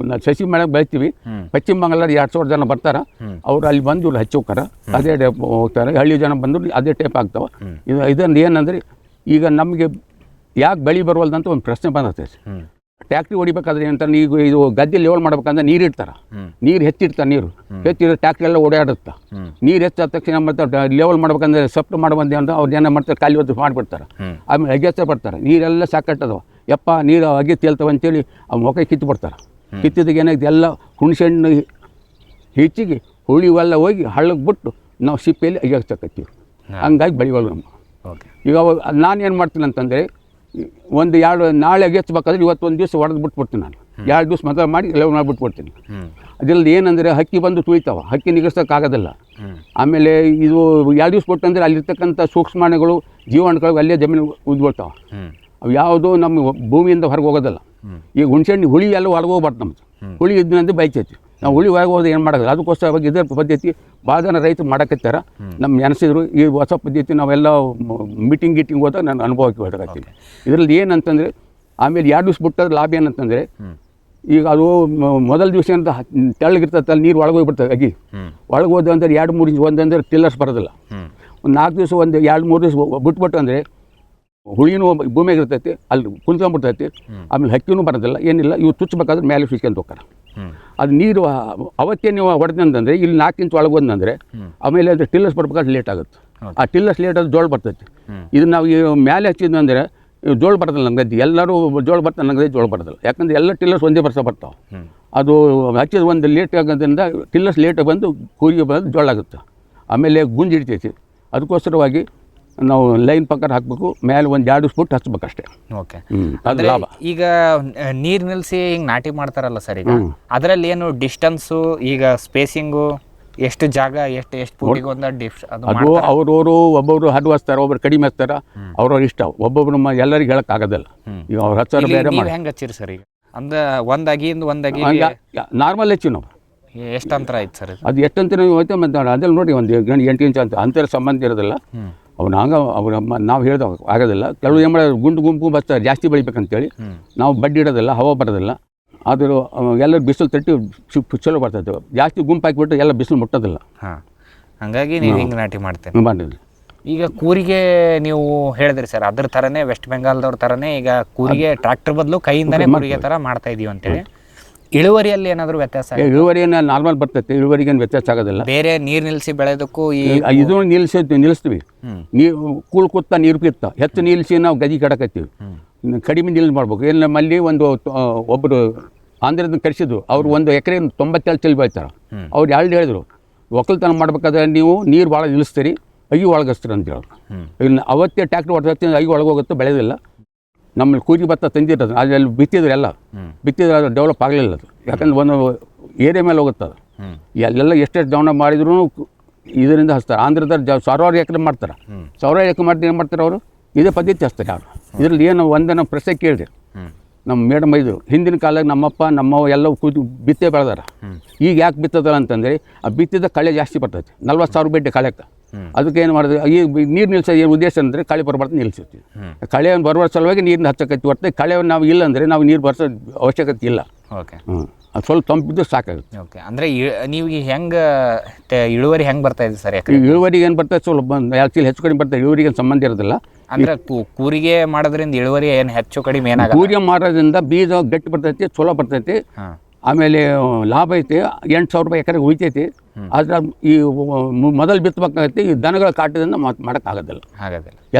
ಸಸಿ ಮಾಡಕ್ ಬೆಳಿತೀವಿ. ಪಶ್ಚಿಮ ಬಂಗಾಳ 200 ಜನ ಬರ್ತಾರ, ಅವ್ರು ಅಲ್ಲಿ ಬಂದು ಹಚ್ಚೋಕಾರ, ಅದೇ ಟೈಪ್ ಹೋಗ್ತಾರೆ. ಹಳ್ಳಿ ಜನ ಬಂದು ಅದೇ ಟೈಪ್ ಆಗ್ತಾವ. ಇದನ್ನು ಏನಂದ್ರೆ ಈಗ ನಮಗೆ ಯಾಕೆ ಬೆಳೆ ಬರುವಲ್ದಂತ ಒಂದು ಪ್ರಶ್ನೆ ಬಂದತ್ತೆ. ಟ್ಯಾಕ್ಟ್ರಿ ಹೊಡಿಬೇಕಾದ್ರೆ ಏನಂತಾರೆ, ಈಗ ಇದು ಗದ್ದೆ ಲೆವೆಲ್ ಮಾಡ್ಬೇಕಂದ್ರೆ ನೀರು ಇಡ್ತಾರೆ, ನೀರು ಹೆಚ್ಚಿಡ್ತಾರೆ. ನೀರು ಹೆಚ್ಚಿದ್ರೆ ಟ್ಯಾಕ್ಟ್ರಿ ಎಲ್ಲ ಓಡಾಡುತ್ತೆ. ನೀರು ಹೆಚ್ಚಾದ ತಕ್ಷಣ ಮತ್ತೆ ಲೆವೆಲ್ ಮಾಡ್ಬೇಕಂದ್ರೆ ಸಪ್ಲೈ ಮಾಡಬಂದೆ ಅಂತ ಅವ್ರು ಜನ ಮಾಡ್ತಾರೆ, ಖಾಲಿ ಹೊತ್ತು ಮಾಡಿಬಿಡ್ತಾರೆ. ಆಮೇಲೆ ಅಗೆತ್ತ ಬರ್ತಾರೆ, ನೀರೆಲ್ಲ ಸಾಕಟ್ಟದವ, ಯಪ್ಪ ನೀರು ಅಗೆ ತೇಲ್ತವ ಅಂತೇಳಿ ಆ ಮೊಕ ಕಿತ್ತು ಬಿಡ್ತಾರೆ. ಕಿತ್ತಿದಾಗ ಏನಾಯ್ತು, ಎಲ್ಲ ಹುಣಸೆಹಣ್ಣು ಹೆಚ್ಚಿಗೆ ಹುಳಿವೆಲ್ಲ ಹೋಗಿ ಹಳ್ಳಕ್ಕೆ ಬಿಟ್ಟು ನಾವು ಸಿಪ್ಪೆಯಲ್ಲಿ ಅಗೆಸ್ತಕ್ಕತ್ತೀವಿ. ಹಂಗಾಗಿ ಬೆಳಿವಲ್ಲ ನಮ್ಮ. ಈಗ ನಾನೇನು ಮಾಡ್ತೀನಿ ಅಂತಂದರೆ, ನಾಳೆ ಅಗೆಚ್ಚಬೇಕಾದ್ರೆ ಇವತ್ತು ದಿವಸ ಹೊಡೆದು ಬಿಟ್ಬಿಡ್ತೀನಿ. ನಾನು 2 ದಿವಸ ಮೊದಲು ಮಾಡಿ ಲೆವೆಲ್ ಮಾಡಿಬಿಟ್ಬಿಡ್ತೀನಿ. ಅದರಲ್ಲಿ ಏನಂದರೆ ಹಕ್ಕಿ ಬಂದು ತುಳಿತಾವ, ಹಕ್ಕಿ ನಿಗರ್ಸೋಕ್ಕಾಗೋದಿಲ್ಲ. ಆಮೇಲೆ ಇದು 2 ದಿವಸ ಬಿಟ್ಟಂದರೆ ಅಲ್ಲಿರ್ತಕ್ಕಂಥ ಸೂಕ್ಷ್ಮಾಣುಗಳು, ಜೀವಾಣುಗಳು ಅಲ್ಲೇ ಜಮೀನು ಉದ್ಬಿಡ್ತಾವೆ. ಅವು ಯಾವುದೋ ನಮ್ಮ ಭೂಮಿಯಿಂದ ಹೊರಗೆ ಹೋಗೋದಿಲ್ಲ. ಈಗ ಹುಣಸೆಹಣ್ಣು ಹುಳಿ ಎಲ್ಲ ಹೊರಗೆ ಹೋಗ್ಬಾರ್ದು. ನಮ್ಮದು ಹುಳಿ ಇದ್ದಂದ್ರೆ ಬೈತೈತಿ. ನಾವು ಹುಳಿ ಹೊರಗೆ ಹೋದ್ರೆ ಏನು ಮಾಡೋದು. ಅದಕ್ಕೋಸ್ಕರ ಇದರ ಪದ್ಧತಿ ಭಾಳ ಜನ ರೈತರು ಮಾಡಕತ್ತಾರ. ನಮ್ಮ ಅನಿಸಿದ್ರು ಈ ಹೊಸ ಪದ್ಧತಿ ನಾವೆಲ್ಲ ಮೀಟಿಂಗ್ ಹೋದಾಗ ನಾನು ಅನುಭವಕ್ಕೆ ಹೊರಗಾಗ್ತೀನಿ. ಇದರಲ್ಲಿ ಏನಂತಂದರೆ, ಆಮೇಲೆ 2 ದಿವಸ ಬಿಟ್ಟರೆ ಲಾಭ ಏನಂತಂದರೆ, ಈಗ ಅದು ಮೊದಲ ದಿವಸ ಅಂತ ತೆಳ್ಳಗಿರ್ತದೆ, ಅಲ್ಲಿ ನೀರು ಒಳಗೆ ಹೋಗ್ಬಿಡ್ತದೆ. ಅಗಿ ಒಳಗೆ ಹೋದ ಅಂದರೆ 2-3 ಇಂಚ್ ಒಂದಂದ್ರೆ ಟಿಲ್ಲರ್ಸ್ ಬರೋದಿಲ್ಲ. ಒಂದು 4 ದಿವಸ 2-3 ದಿವಸ ಬಿಟ್ಬಿಟ್ಟು ಅಂದರೆ ಹುಳಿನೂ ಭೂಮಿಯಾಗ ಇರ್ತೈತಿ, ಅಲ್ಲಿ ಕುಂತ್ಕೊಂಡ್ಬಿಡ್ತೈತಿ. ಆಮೇಲೆ ಹಕ್ಕಿನೂ ಬರೋದಿಲ್ಲ, ಏನಿಲ್ಲ. ಇವು ತುಚ್ಚಬೇಕಾದ್ರೆ ಮೇಲೆ ಸುಚ್ಕೊಂತ ಹೋಗ್ತಾರೆ. ಅದು ನೀರು ಅವತ್ತೇ ನೀವು ಹೊಡೆದಂತಂದರೆ ಇಲ್ಲಿ 4 ಇಂಚ್ ಒಳಗೆ ಹೋದಂದರೆ ಆಮೇಲೆ ಅದು ಟಿಲ್ಲರ್ಸ್ ಬರ್ಬೇಕಾದ್ರೆ ಲೇಟ್ ಆಗುತ್ತೆ. ಆ ಟಿಲ್ಲರ್ಸ್ ಲೇಟ್ ಆದ್ರೆ ಜೋಳ ಬರ್ತೈತಿ. ಇದು ನಾವು ಮೇಲೆ ಹಚ್ಚಿದಂದರೆ ಜೋಳ ಬರೋದಿಲ್ಲ. ನಮ್ಮ ಗದ್ದೆ ಎಲ್ಲರೂ ಜೋಳ ಬರ್ತಾರೆ, ನನ್ನ ಗದ್ದೆ ಜೋಳ ಬರೋದಿಲ್ಲ. ಯಾಕಂದರೆ ಎಲ್ಲ ಟಿಲ್ಲರ್ಸ್ ಒಂದೇ ವರ್ಷ ಬರ್ತಾವೆ. ಅದು ಹಚ್ಚಿದ ಒಂದು ಲೇಟ್ ಆಗೋದ್ರಿಂದ ಟಿಲ್ಲರ್ಸ್ ಲೇಟಾಗಿ ಬಂದು ಕೂರಿಗೆ ಬಂದು ಜೋಳ ಆಗುತ್ತೆ. ಆಮೇಲೆ ಗುಂಜು ಹಿಡಿತೈತಿ. ಅದಕ್ಕೋಸ್ಕರವಾಗಿ ನಾವು ಲೈನ್ ಪಕ್ಕ ಹಾಕಬೇಕು, ಮೇಲೆ ಒಂದು 2 ಫುಟ್ ಹಚ್ಬೇಕಷ್ಟೇ.
ಓಕೆ, ಅದು ಲಾಭ. ಈಗ ನೀರು ನಿಲ್ಲಿಸಿ ಹಿಂಗೆ ನಾಟಿ ಮಾಡ್ತಾರಲ್ಲ ಸರ್, ಈಗ ಅದರಲ್ಲಿ ಏನು ಡಿಸ್ಟೆನ್ಸು, ಈಗ ಸ್ಪೇಸಿಂಗು, ಎಷ್ಟು ಜಾಗ, ಎಷ್ಟು ಫೂಟಿಗೆ ಒಂದು
ಅದು ಅವ್ರವರು ಒಬ್ಬೊಬ್ರು ಹದ್ದು ಹಚ್ತಾರೆ, ಒಬ್ಬರು ಕಡಿಮೆ ಹಚ್ತಾರೆ, ಅವ್ರವ್ರ ಇಷ್ಟ. ಒಬ್ಬೊಬ್ರು ಎಲ್ಲರಿಗೆ ಹೇಳೋಕ್ಕಾಗೋದಿಲ್ಲ. ಈಗ ಅವ್ರು ಹಚ್ಚಾರ ಬೇರೆ ಮಾಡಿ
ಹೆಂಗೆ ಹಚ್ಚಿರಿ ಸರ್? ಈಗ ಅಂದ್ರೆ ಒಂದಾಗಿ
ನಾರ್ಮಲ್ ಹೆಚ್ಚು ನಾವು
ಎಷ್ಟು ಅಂತರ ಆಯ್ತು ಸರ್?
ಅದು ಎಷ್ಟು ಅಂತ ಹೋಯ್ತು. ಮತ್ತು ಅದ್ರಲ್ಲಿ ನೋಡಿ ಒಂದು 8 ಇಂಚ್ ಅಂತ ಅಂತರ ಸಂಬಂಧ ಇರೋದಿಲ್ಲ. ಅವ್ನು ಅವ್ರ ನಾವು ಹೇಳ್ದಾಗ ಆಗೋದಿಲ್ಲ. ಕೆಲವು ಏನು ಮಾಡೋದು, ಗುಂಪು ಬರ್ತಾರೆ ಜಾಸ್ತಿ ಬೆಳಿಬೇಕಂತೇಳಿ. ನಾವು ಬಡ್ಡಿ ಇಡೋದಿಲ್ಲ, ಹವಾ ಬರೋದಿಲ್ಲ. ಆದರೂ ಎಲ್ಲರೂ ಬಿಸಿಲು ತಟ್ಟಿ ಚಲೋ ಬರ್ತೈತೆ. ಜಾಸ್ತಿ ಗುಂಪು ಹಾಕಿಬಿಟ್ಟು ಎಲ್ಲ ಬಿಸಿಲು ಮುಟ್ಟೋದಿಲ್ಲ.
ಹಾಗಾಗಿ ನೀವು ಹಿಂಗೆ ನಾಟಿ ಮಾಡ್ತೇನೆ
ಮಾಡಿದ್ವಿ.
ಈಗ ಕೂರಿಗೆ ನೀವು ಹೇಳಿದ್ರಿ ಸರ್, ಅದ್ರ ಥರನೇ ವೆಸ್ಟ್ ಬೆಂಗಾಲ್ದವ್ರ ಥರನೇ ಈಗ ಕೂರಿಗೆ ಟ್ರ್ಯಾಕ್ಟರ್ ಬದಲು ಕೈಯಿಂದನೇ ಕೂರಿಗೆ ಥರ ಮಾಡ್ತಾ ಇದೀವಿ ಅಂತೇಳಿ. ಇಳುವರಿಯಲ್ಲಿ ಏನಾದರೂ ವ್ಯತ್ಯಾಸ?
ಇಳುವರಿಯನ್ನು ನಾರ್ಮಲ್ ಬರ್ತೈತೆ, ಇಳುವರಿಗೇನು ವ್ಯತ್ಯಾಸ ಆಗೋದಿಲ್ಲ.
ಬೇರೆ ನೀರು ನಿಲ್ಲಿಸಿ ಬೆಳೆದಕ್ಕೂ
ಇದು ನಿಲ್ಲಿಸ್ತೀವಿ. ನೀರು ಕೂತ್ತಾ ನೀರು ಕಿತ್ತ ಹೆಚ್ಚು ನಿಲ್ಲಿಸಿ ನಾವು ಗದಿ ಕಡಕತ್ತೀವಿ. ಕಡಿಮೆ ನಿಲ್ಲು ಮಾಡ್ಬೇಕು. ಏನು ನಮ್ಮಲ್ಲಿ ಒಬ್ಬರು ಆಂಧ್ರದಿಂದ ಕರೆಸಿದ್ರು. ಅವರು 1 ಎಕರೆ 97 ಚಲ್ ಬೆಳಿತಾರೆ. ಅವ್ರು 2 ಹೇಳಿದ್ರು, ಒಕ್ಕಲ್ತನ ಮಾಡ್ಬೇಕಾದ್ರೆ ನೀವು ನೀರು ಭಾಳ ನಿಲ್ಲಿಸ್ತೀರಿ, ಅಗಿ ಒಳಗಿಸ್ತೀರಿ ಅಂತ ಹೇಳೋರು. ಇನ್ನು ಅವತ್ತೇ ಟ್ಯಾಕ್ಟ್ರ್ ಹೊಡೆದ ಅಗಿ ಒಳಗೆ ಹೋಗುತ್ತೆ, ಬೆಳೆಯೋದಿಲ್ಲ. ನಮ್ಮಲ್ಲಿ ಕೂಗಿ ಭತ್ತ ತಂದಿರೋದು ಅದರಲ್ಲಿ ಬಿತ್ತಿದ್ರು, ಎಲ್ಲ ಬಿತ್ತಿದ್ರೆ ಅದು ಡೆವಲಪ್ ಆಗಲಿಲ್ಲ. ಅದು ಯಾಕಂದ್ರೆ ಒಂದು ಏರಿಯಾ ಮೇಲೆ ಹೋಗುತ್ತೆ. ಅದು ಎಲ್ಲ ಎಷ್ಟೆಷ್ಟು ಡೆವಲಪ್ ಮಾಡಿದ್ರು ಇದರಿಂದ ಹಚ್ತಾರೆ. ಆಂಧ್ರದಲ್ಲಿ 1000 ಎಕರೆ ಮಾಡ್ತಾರೆ. 1000 ಎಕರೆ ಮಾಡಿ ಏನು ಮಾಡ್ತಾರೆ ಅವರು? ಇದೇ ಪದ್ಧತಿ ಹಚ್ತಾರೆ. ಯಾರು ಇದರಲ್ಲಿ ಏನು ನಮ್ಮ ಪ್ರಶ್ನೆ ಕೇಳಿದೆ. ನಮ್ಮ ಮೇಡಮ್ ಇದು ಹಿಂದಿನ ಕಾಲದಾಗ ನಮ್ಮಪ್ಪ ನಮ್ಮವ್ವ ಎಲ್ಲ ಕೂತು ಬಿತ್ತೆ ಬೆಳೆದಾರ. ಈಗ ಯಾಕೆ ಬಿತ್ತದಲ್ಲ ಅಂತಂದರೆ, ಆ ಬಿತ್ತಿದ ಕಳೆ ಜಾಸ್ತಿ ಬರ್ತೈತಿ. 40,000 ಬೆಡ್ಡೆ ಕಳೆಕ್ಕೆ. ಅದಕ್ಕೆ ಏನು ಮಾಡಿದ್ರೆ, ಈ ನೀರು ನಿಲ್ಲಿಸೋ ಏನು ಉದ್ದೇಶ ಅಂದರೆ ಕಳೆ ಬರಬಾರ್ದು ನಿಲ್ಲಿಸ್ತೀವಿ. ಕಳೆಯನ್ನು ಬರುವ ಸಲುವಾಗಿ ನೀರನ್ನ ಹಚ್ಚಕತ್ತಿ. ಹೊರತು ಕಳೆಯನ್ನು ನಾವು ಇಲ್ಲ ಅಂದರೆ ನಾವು ನೀರು ಬರ್ಸೋ ಅವಶ್ಯಕತೆ ಇಲ್ಲ.
ಓಕೆ,
ಅದು ಸ್ವಲ್ಪ ತಂಪಿದ್ದು ಸಾಕಾಗುತ್ತೆ.
ಓಕೆ, ಅಂದರೆ ನೀವು ಹೆಂಗೆ ಇಳುವರಿ ಹೆಂಗೆ ಬರ್ತಾ ಇದೆ ಸರ್?
ಇಳುವರಿಗೆ ಏನು ಬರ್ತದೆ, ಸ್ವಲ್ಪ 2 ಚೀಲ ಹೆಚ್ಚು ಕಡಿಮೆ ಬರ್ತದೆ. ಇಳುವರಿಗೆ ಸಂಬಂಧ ಇರೋದಿಲ್ಲ.
ಅಂದರೆ ಕೂರಿಗೆ ಮಾಡೋದ್ರಿಂದ ಇಳುವರಿ ಏನು ಹೆಚ್ಚು ಕಡಿಮೆ ಏನಾಗ?
ಕೂರಿಗೆ ಮಾಡೋದ್ರಿಂದ ಬೀಜ ಗಟ್ಟಿ ಬರ್ತೈತಿ, ಚಲೋ ಬರ್ತೈತಿ. ಆಮೇಲೆ ಲಾಭ ಐತಿ, 8,000 ರೂಪಾಯಿ ಎಕರೆಗೆ ಉಳಿತೈತಿ. ಆದ್ರೆ ಈ ಮೊದಲು ಬಿತ್ತಬೇಕಾಗತ್ತೆ, ಈ ದನಗಳ ಕಾಟದಿಂದ ಮಾಡೋಕ್ಕಾಗೋದಿಲ್ಲ.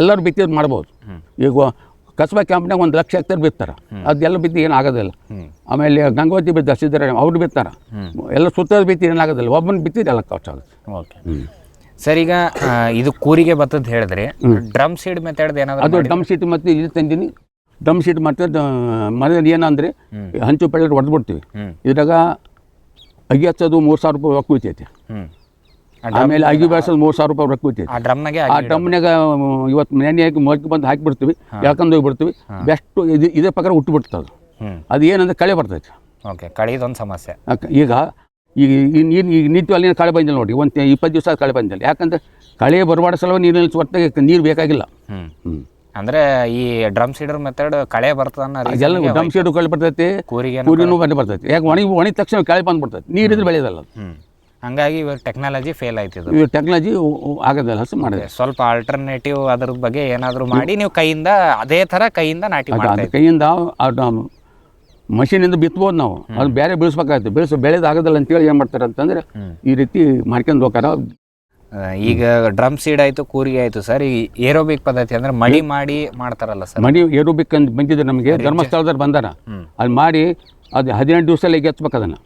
ಎಲ್ಲರೂ ಬಿತ್ತಿದ್ದು ಮಾಡ್ಬೋದು. ಈಗ ಕಸಬಾ ಕ್ಯಾಂಪ್ನಾಗ 1 ಲಕ್ಷ ಹೆಕ್ಟೇರ್ ಬಿತ್ತಾರೆ, ಅದೆಲ್ಲ ಬಿತ್ತಿ ಏನು ಆಗೋದಿಲ್ಲ. ಆಮೇಲೆ ಗಂಗಾವತಿ ಬಿದ್ದ ಸಿದ್ದರಾಮಯ್ಯ ಅವ್ರು ಬಿತ್ತಾರೆ, ಎಲ್ಲ ಸುತ್ತದ ಬಿತ್ತಿ ಏನಾಗೋದಿಲ್ಲ, ಒಬ್ಬನ ಬಿತ್ತಿದ್ದು ಎಲ್ಲ ಖರ್ಚಾಗುತ್ತೆ.
ಓಕೆ ಸರ್, ಈಗ ಇದು ಕೂರಿಗೆ ಬರ್ತದ ಹೇಳಿದ್ರೆ ಡ್ರಮ್ ಸೀಡ್ ಮೆಥಡ್ ಏನಾದ್ರು?
ಅದು ಡ್ರಮ್ ಸೀಟ್ ಮತ್ತು ಇದು ತಂದೀನಿ. ಡ್ರಮ್ ಸೀಟ್ ಮತ್ತು ಮನೇಲಿ ಏನಂದರೆ ಹಂಚು ಪೆಳ್ಳರ್ ಹೊಡೆದು ಬಿಡ್ತೀವಿ. ಇದ್ರಾಗ ಅಗಿ ಹಚ್ಚೋದು 3,000 ರೂಪಾಯಿ ರೊಕ್ಕ ಉಳಿತೈತಿ. ಆಮೇಲೆ ಅಗಿ ಬೆಳೆಸೋದು 3,000 ರೂಪಾಯಿ ರೊಕ್ಕ ಉಳಿತೈತಿ. ಆ ಡ್ರಮ್ನಾಗ ಇವತ್ತು ನೆನೆ ಹಾಕಿ ಮೊಳಕೆ ಬಂದು ಹಾಕಿಬಿಡ್ತೀವಿ, ಎಳ್ಕೊಂಡು ಹೋಗಿಬಿಡ್ತೀವಿ. ಬೆಸ್ಟು ಇದೇ ಪ್ರಕಾರ ಹುಟ್ಟು ಬಿಡ್ತದೆ. ಅದು ಏನಂದ್ರೆ ಕಳೆ ಬರ್ತೈತಿ.
ಓಕೆ, ಕಳೆದೊಂದು ಸಮಸ್ಯೆ.
ಈಗ ನಿಂತು ಅಲ್ಲಿನ ಕಳೆ ಬಂದಿಲ್ಲ ನೋಡಿ, 20 ದಿವಸ ಕಳೆ ಬಂದಿಲ್ಲ. ಯಾಕಂದ್ರೆ ಕಳೆ ಬರಬಾರ್ದ ಸಲುವಾಗಿ ನೀರು ನಿಲ್ಲಿಸುವರ್ತಾಗ ನೀರು ಬೇಕಾಗಿಲ್ಲ.
ಅಂದ್ರೆ ಈ ಡ್ರಮ್ ಸೀಡರ್ ಮೆಥಡ್ ಕಳೆ ಬರ್ತದ?
ಎಲ್ಲ ಡ್ರಮ್ ಸೀಡು ಕಳೆ ಬರ್ತೈತಿ, ಕೂರಿನೂ ಬರ್ತೈತಿ. ಯಾಕೆ ಒಣಗಿದ ತಕ್ಷಣ ಕಳೆ ಬಂದ್ಬಿಡ್ತೈತಿ, ನೀರಿದ್ರೆ ಬೆಳೆಯೋದಲ್ಲ.
ಹಂಗಾಗಿ ಇವಾಗ ಟೆಕ್ನಾಲಜಿ ಫೇಲ್ ಆಯ್ತಿದ್ದು.
ಇವಾಗ ಟೆಕ್ನಾಲಜಿ ಆಗೋದಲ್ಲ, ಹಸು ಮಾಡಿದೆ.
ಸ್ವಲ್ಪ ಆಲ್ಟರ್ನೇಟಿವ್ ಅದ್ರ ಬಗ್ಗೆ ಏನಾದರೂ ಮಾಡಿ ನೀವು ಕೈಯಿಂದ ಅದೇ ಥರ ಕೈಯಿಂದ ನಾಟಿ ಮಾಡಿ,
ಕೈಯಿಂದ ಮಷೀನಿಂದ ಬಿತ್ಬೋದು ನಾವು. ಅದು ಬೇರೆ ಬೆಳೆಸ್ಬೇಕಾಗುತ್ತೆ, ಬೆಳೆದಾಗೋದಲ್ಲ ಅಂತೇಳಿ ಏನು ಮಾಡ್ತಾರೆ ಅಂತಂದರೆ ಈ ರೀತಿ ಮಾಡ್ಕೊಂಡು ಹೋಗ್ತಾರೆ.
ಈಗ ಡ್ರಮ್ ಸೀಡ್ ಆಯಿತು, ಕೂರಿಗೆ ಆಯಿತು ಸರ್. ಈ ಏರೋಬಿಕ್ ಪದ್ಧತಿ ಅಂದರೆ ಮಡಿ ಮಾಡಿ ಮಾಡ್ತಾರಲ್ಲ ಸರ್?
ಮಡಿ ಏರೋಬಿಕ್ ಅಂತ ಬಂದಿದ್ರು ನಮಗೆ, ಧರ್ಮಸ್ಥಳದಲ್ಲಿ ಬಂದಾರ. ಅದು ಮಾಡಿ ಅದು 18 ದಿವಸದಲ್ಲಿ ಎಚ್ಚಬೇಕು. ಅದನ್ನು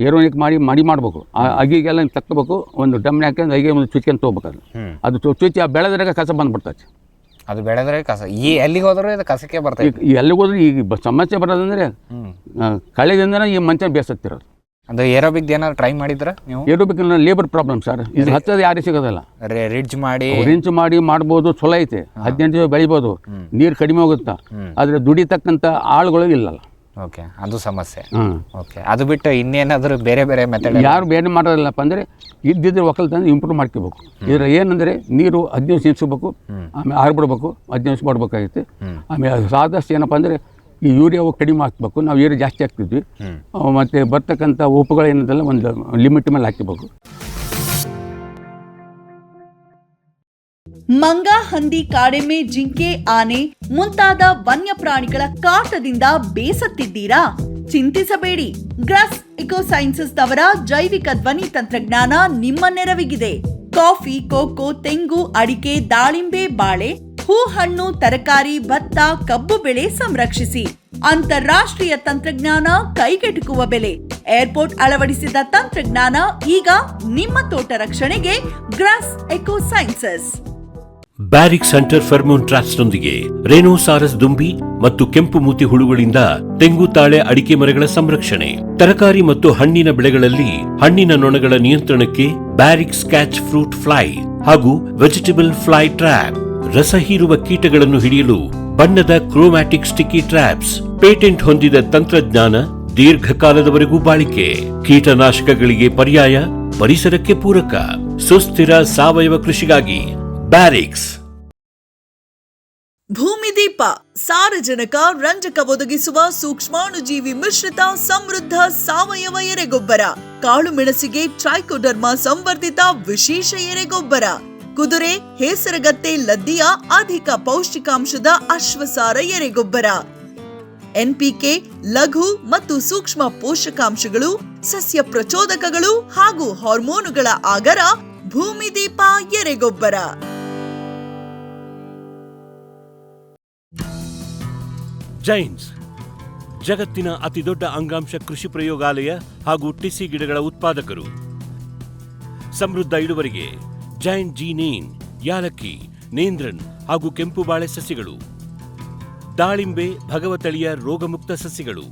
ಏರೋನಿಕ್ ಮಾಡಿ ಮಡಿ ಮಾಡಬೇಕು. ಅಗಿಗೆಲ್ಲ ತಕ್ಕೋಬೇಕು, ಒಂದು ಡ್ರಮ್ನ ಹಾಕಿ ಅಗಿ ಒಂದು ಚುಚ್ಕೊಂಡು ತೊಗೋಬೇಕು. ಅದು ಚುಚ್ಚಿ ಆ ಬೆಳೆದ್ರಾಗ ಕಸ ಬಂದ್ಬಿಡ್ತೈತಿ.
ಅದು ಬೆಳೆದ್ರೆ ಕಸ ಎಲ್ಲಿಗೆ ಹೋದ್ರೂ ಇದು ಕಸಕ್ಕೆ ಬರ್ತೈತಿ.
ಎಲ್ಲಿಗೆ ಹೋದ್ರೆ ಈಗ ಸಮಸ್ಯೆ ಬರೋದಂದ್ರೆ ಕಳೆದಿಂದನೇ ಈ ಮಂಚ ಬೇಸತ್ತಿರೋದು.
ಅದು ಏರೋಬಿಕ್ ಏನಾದ್ರು ಟ್ರೈ ಮಾಡಿದ್ರ ನೀವು?
ಏರೋಬಿಕ್ ಲೇಬರ್ ಪ್ರಾಬ್ಲಮ್ ಸರ್, ಇದು ಹಚ್ಚೋದು ಯಾರಿಗೆ ಸಿಗೋದಿಲ್ಲ.
ರಿಡ್ಜ್ ಮಾಡಿ
ಮಾಡ್ಬೋದು, ಚಲೋ ಐತೆ. 18 ದಿವಸ ಬೆಳಿಬೋದು, ನೀರು ಕಡಿಮೆ ಹೋಗುತ್ತಾ. ಆದರೆ ದುಡಿತಕ್ಕಂಥ ಆಳುಗಳು ಇಲ್ಲಲ್ಲ.
ಓಕೆ, ಅದು ಸಮಸ್ಯೆ. ಓಕೆ, ಅದು ಬಿಟ್ಟು ಇನ್ನೇನಾದರೂ ಬೇರೆ ಬೇರೆ ಮೆಥಡ್
ಯಾರು ಬೇರೆ ಮಾಡೋದಿಲ್ಲಪ್ಪ ಅಂದರೆ ಇದ್ದಿದ್ರೆ ಒಕ್ಕಲ್ತನ ಇಂಪ್ರೂವ್ ಮಾಡ್ಕೋಬೇಕು. ಇದ್ರ ಏನಂದರೆ ನೀರು 15 ದಿವಸ ನಿಲ್ಲಿಸ್ಬೇಕು, ಆಮೇಲೆ ಆರ್ಬಿಡ್ಬೇಕು, 15 ದಿವಸ ಮಾಡಬೇಕಾಗಿತ್ತು. ಆಮೇಲೆ ಆದಷ್ಟು ಏನಪ್ಪ ಅಂದರೆ ಈ ಯೂರಿಯಾವು ಕಡಿಮೆ ಹಾಕ್ಬೇಕು. ನಾವು ಯೂರಿಯಾ ಜಾಸ್ತಿ ಹಾಕ್ತಿದ್ವಿ, ಮತ್ತು ಬರ್ತಕ್ಕಂಥ ಉಪ್ಪುಗಳು ಏನಂತಲ್ಲ ಒಂದು ಲಿಮಿಟ್ ಮೇಲೆ ಹಾಕಬೇಕು.
ಮಂಗ, ಹಂದಿ, ಕಾಡೆಮ್ಮೆ, ಜಿಂಕೆ, ಆನೆ ಮುಂತಾದ ವನ್ಯ ಪ್ರಾಣಿಗಳ ಕಾಟದಿಂದ ಬೇಸತ್ತಿದ್ದೀರಾ? ಚಿಂತಿಸಬೇಡಿ. ಗ್ರಾಸ್ ಇಕೋ ಸೈನ್ಸಸ್ ಅವರ ಜೈವಿಕ ಧ್ವನಿ ತಂತ್ರಜ್ಞಾನ ನಿಮ್ಮ ನೆರವಿಗಿದೆ. ಕಾಫಿ, ಕೋಕೋ, ತೆಂಗು, ಅಡಿಕೆ, ದಾಳಿಂಬೆ, ಬಾಳೆ, ಹೂ, ಹಣ್ಣು, ತರಕಾರಿ, ಭತ್ತ, ಕಬ್ಬು ಬೆಳೆ ಸಂರಕ್ಷಿಸಿ. ಅಂತಾರಾಷ್ಟ್ರೀಯ ತಂತ್ರಜ್ಞಾನ, ಕೈಗೆಟುಕುವ ಬೆಲೆ. ಏರ್ಪೋರ್ಟ್ ಅಳವಡಿಸಿದ ತಂತ್ರಜ್ಞಾನ ಈಗ ನಿಮ್ಮ ತೋಟ ರಕ್ಷಣೆಗೆ. Grass eco sciences.
Barrix centre pheromone ಟ್ರಾಪ್ಸ್ನೊಂದಿಗೆ ರೇನೋಸಾರಸ್ ದುಂಬಿ ಮತ್ತು ಕೆಂಪು ಮೂತಿ ಹುಳುಗಳಿಂದ ತೆಂಗು, ತಾಳೆ, ಅಡಿಕೆ ಮರಗಳ ಸಂರಕ್ಷಣೆ. ತರಕಾರಿ ಮತ್ತು ಹಣ್ಣಿನ ಬೆಳೆಗಳಲ್ಲಿ ಹಣ್ಣಿನ ನೊಣಗಳ ನಿಯಂತ್ರಣಕ್ಕೆ ಬ್ಯಾರಿಕ್ ಸ್ಕ್ಯಾಚ್ ಫ್ರೂಟ್ ಫ್ಲೈ ಹಾಗೂ ವೆಜಿಟೇಬಲ್ ಫ್ಲೈ ಟ್ರ್ಯಾಪ್. ರಸ ಹೀರುವ ಕೀಟಗಳನ್ನು ಹಿಡಿಯಲು ಬಣ್ಣದ ಕ್ರೋಮ್ಯಾಟಿಕ್ ಸ್ಟಿಕ್ಕಿ ಟ್ರ್ಯಾಪ್ಸ್. ಪೇಟೆಂಟ್ ಹೊಂದಿದ ತಂತ್ರಜ್ಞಾನ, ದೀರ್ಘಕಾಲದವರೆಗೂ ಬಾಳಿಕೆ. ಕೀಟನಾಶಕಗಳಿಗೆ ಪರ್ಯಾಯ, ಪರಿಸರಕ್ಕೆ ಪೂರಕ. ಸುಸ್ಥಿರ ಸಾವಯವ ಕೃಷಿಗಾಗಿ ಬ್ಯಾರಿಕ್ಸ್.
ಭೂಮಿದೀಪ ಸಾರಜನಕ, ರಂಜಕ ಒದಗಿಸುವ ಸೂಕ್ಷ್ಮಾಣುಜೀವಿ ಮಿಶ್ರಿತ ಸಮೃದ್ಧ ಸಾವಯವ ಎರೆಗೊಬ್ಬರ. ಕಾಳು ಮೆಣಸಿಗೆ ಟ್ರೈಕೋಡರ್ಮಾ ಸಂವರ್ಧಿತ ವಿಶೇಷ ಎರೆಗೊಬ್ಬರ. ಕುದುರೆ, ಹೇಸರಗತ್ತೆ, ಲದ್ದಿಯ ಅಧಿಕ ಪೌಷ್ಟಿಕಾಂಶದ ಅಶ್ವಸಾರ ಎರೆಗೊಬ್ಬರ. ಎನ್ಪಿಕೆ, ಲಘು ಮತ್ತು ಸೂಕ್ಷ್ಮ ಪೋಷಕಾಂಶಗಳು, ಸಸ್ಯ ಪ್ರಚೋದಕಗಳು ಹಾಗೂ ಹಾರ್ಮೋನುಗಳ ಆಗರ. ಭೂಮಿದೀಪ ಎರೆಗೊಬ್ಬರ.
ಜೈನ್ಸ್ ಜಗತ್ತಿನ ಅತಿದೊಡ್ಡ ಅಂಗಾಂಶ ಕೃಷಿ ಪ್ರಯೋಗಾಲಯ ಹಾಗೂ ಟಿಸಿ ಗಿಡಗಳ ಉತ್ಪಾದಕರು. ಸಮೃದ್ಧ ಇಳುವರಿಗೆ ಜೈನ್ ಜೀನೇನ್, ಯಾಲಕ್ಕಿ, ನೇಂದ್ರನ್ ಹಾಗೂ ಕೆಂಪು ಬಾಳೆ ಸಸಿಗಳು, ದಾಳಿಂಬೆ, ಭಗವತಳಿಯ ರೋಗಮುಕ್ತ ಸಸಿಗಳು,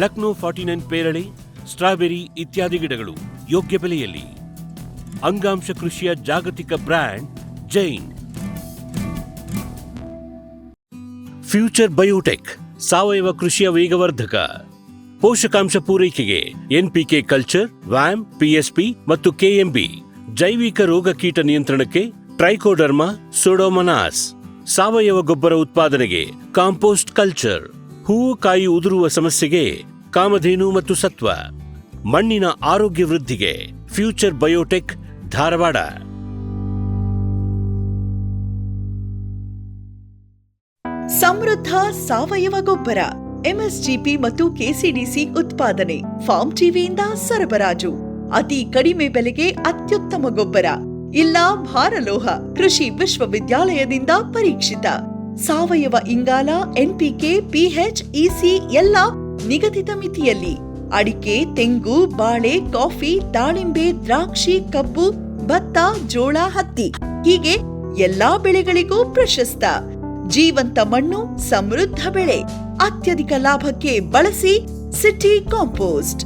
ಲಕ್ನೋ 49 ಪೇರಳೆ, ಸ್ಟ್ರಾಬೆರಿ ಇತ್ಯಾದಿ ಗಿಡಗಳು ಯೋಗ್ಯ ಬೆಲೆಯಲ್ಲಿ. ಅಂಗಾಂಶ ಕೃಷಿಯ ಜಾಗತಿಕ ಬ್ರ್ಯಾಂಡ್ ಜೈನ್. ಫ್ಯೂಚರ್ ಬಯೋಟೆಕ್ ಸಾವಯವ ಕೃಷಿಯ ವೇಗವರ್ಧಕ. ಪೋಷಕಾಂಶ ಪೂರೈಕೆಗೆ ಎನ್ಪಿಕೆ ಕಲ್ಚರ್, ವ್ಯಾಮ್, ಪಿಎಸ್ಪಿ ಮತ್ತು ಕೆಎಂಬಿ. ಜೈವಿಕ ರೋಗ ಕೀಟ ನಿಯಂತ್ರಣಕ್ಕೆ ಟ್ರೈಕೋಡರ್ಮಾ, ಸೂಡೋಮೊನಾಸ್. ಸಾವಯವ ಗೊಬ್ಬರ ಉತ್ಪಾದನೆಗೆ ಕಾಂಪೋಸ್ಟ್ ಕಲ್ಚರ್. ಹೂವು ಕಾಯಿ ಉದುರುವ ಸಮಸ್ಯೆಗೆ ಕಾಮಧೇನು ಮತ್ತು ಸತ್ವ. ಮಣ್ಣಿನ ಆರೋಗ್ಯ ವೃದ್ಧಿಗೆ ಫ್ಯೂಚರ್ ಬಯೋಟೆಕ್, ಧಾರವಾಡ.
ಸಮೃದ್ಧ ಸಾವಯವ ಗೊಬ್ಬರ ಎಂಎಸ್ಜಿಪಿ ಮತ್ತು ಕೆಸಿಡಿಸಿ ಉತ್ಪಾದನೆ, ಫಾರ್ಮ್ ಟಿವಿಯಿಂದ ಸರಬರಾಜು, ಅತಿ ಕಡಿಮೆ ಬೆಲೆಗೆ ಅತ್ಯುತ್ತಮ ಗೊಬ್ಬರ, ಇಲ್ಲ ಭಾರಲೋಹ, ಕೃಷಿ ವಿಶ್ವವಿದ್ಯಾಲಯದಿಂದ ಪರೀಕ್ಷಿತ ಸಾವಯವ ಇಂಗಾಲ, ಎನ್ಪಿಕೆ, ಪಿಎಚ್, ಇಸಿ ಎಲ್ಲ ನಿಗದಿತ ಮಿತಿಯಲ್ಲಿ. ಅಡಿಕೆ, ತೆಂಗು, ಬಾಳೆ, ಕಾಫಿ, ದಾಳಿಂಬೆ, ದ್ರಾಕ್ಷಿ, ಕಬ್ಬು, ಭತ್ತ, ಜೋಳ, ಹತ್ತಿ ಹೀಗೆ ಎಲ್ಲಾ ಬೆಳೆಗಳಿಗೂ ಪ್ರಶಸ್ತ. ಜೀವಂತ ಮಣ್ಣು, ಸಮೃದ್ಧ ಬೆಳೆ, ಅತ್ಯಧಿಕ ಲಾಭಕ್ಕೆ ಬಳಸಿ ಸಿಟಿ ಕಾಂಪೋಸ್ಟ್.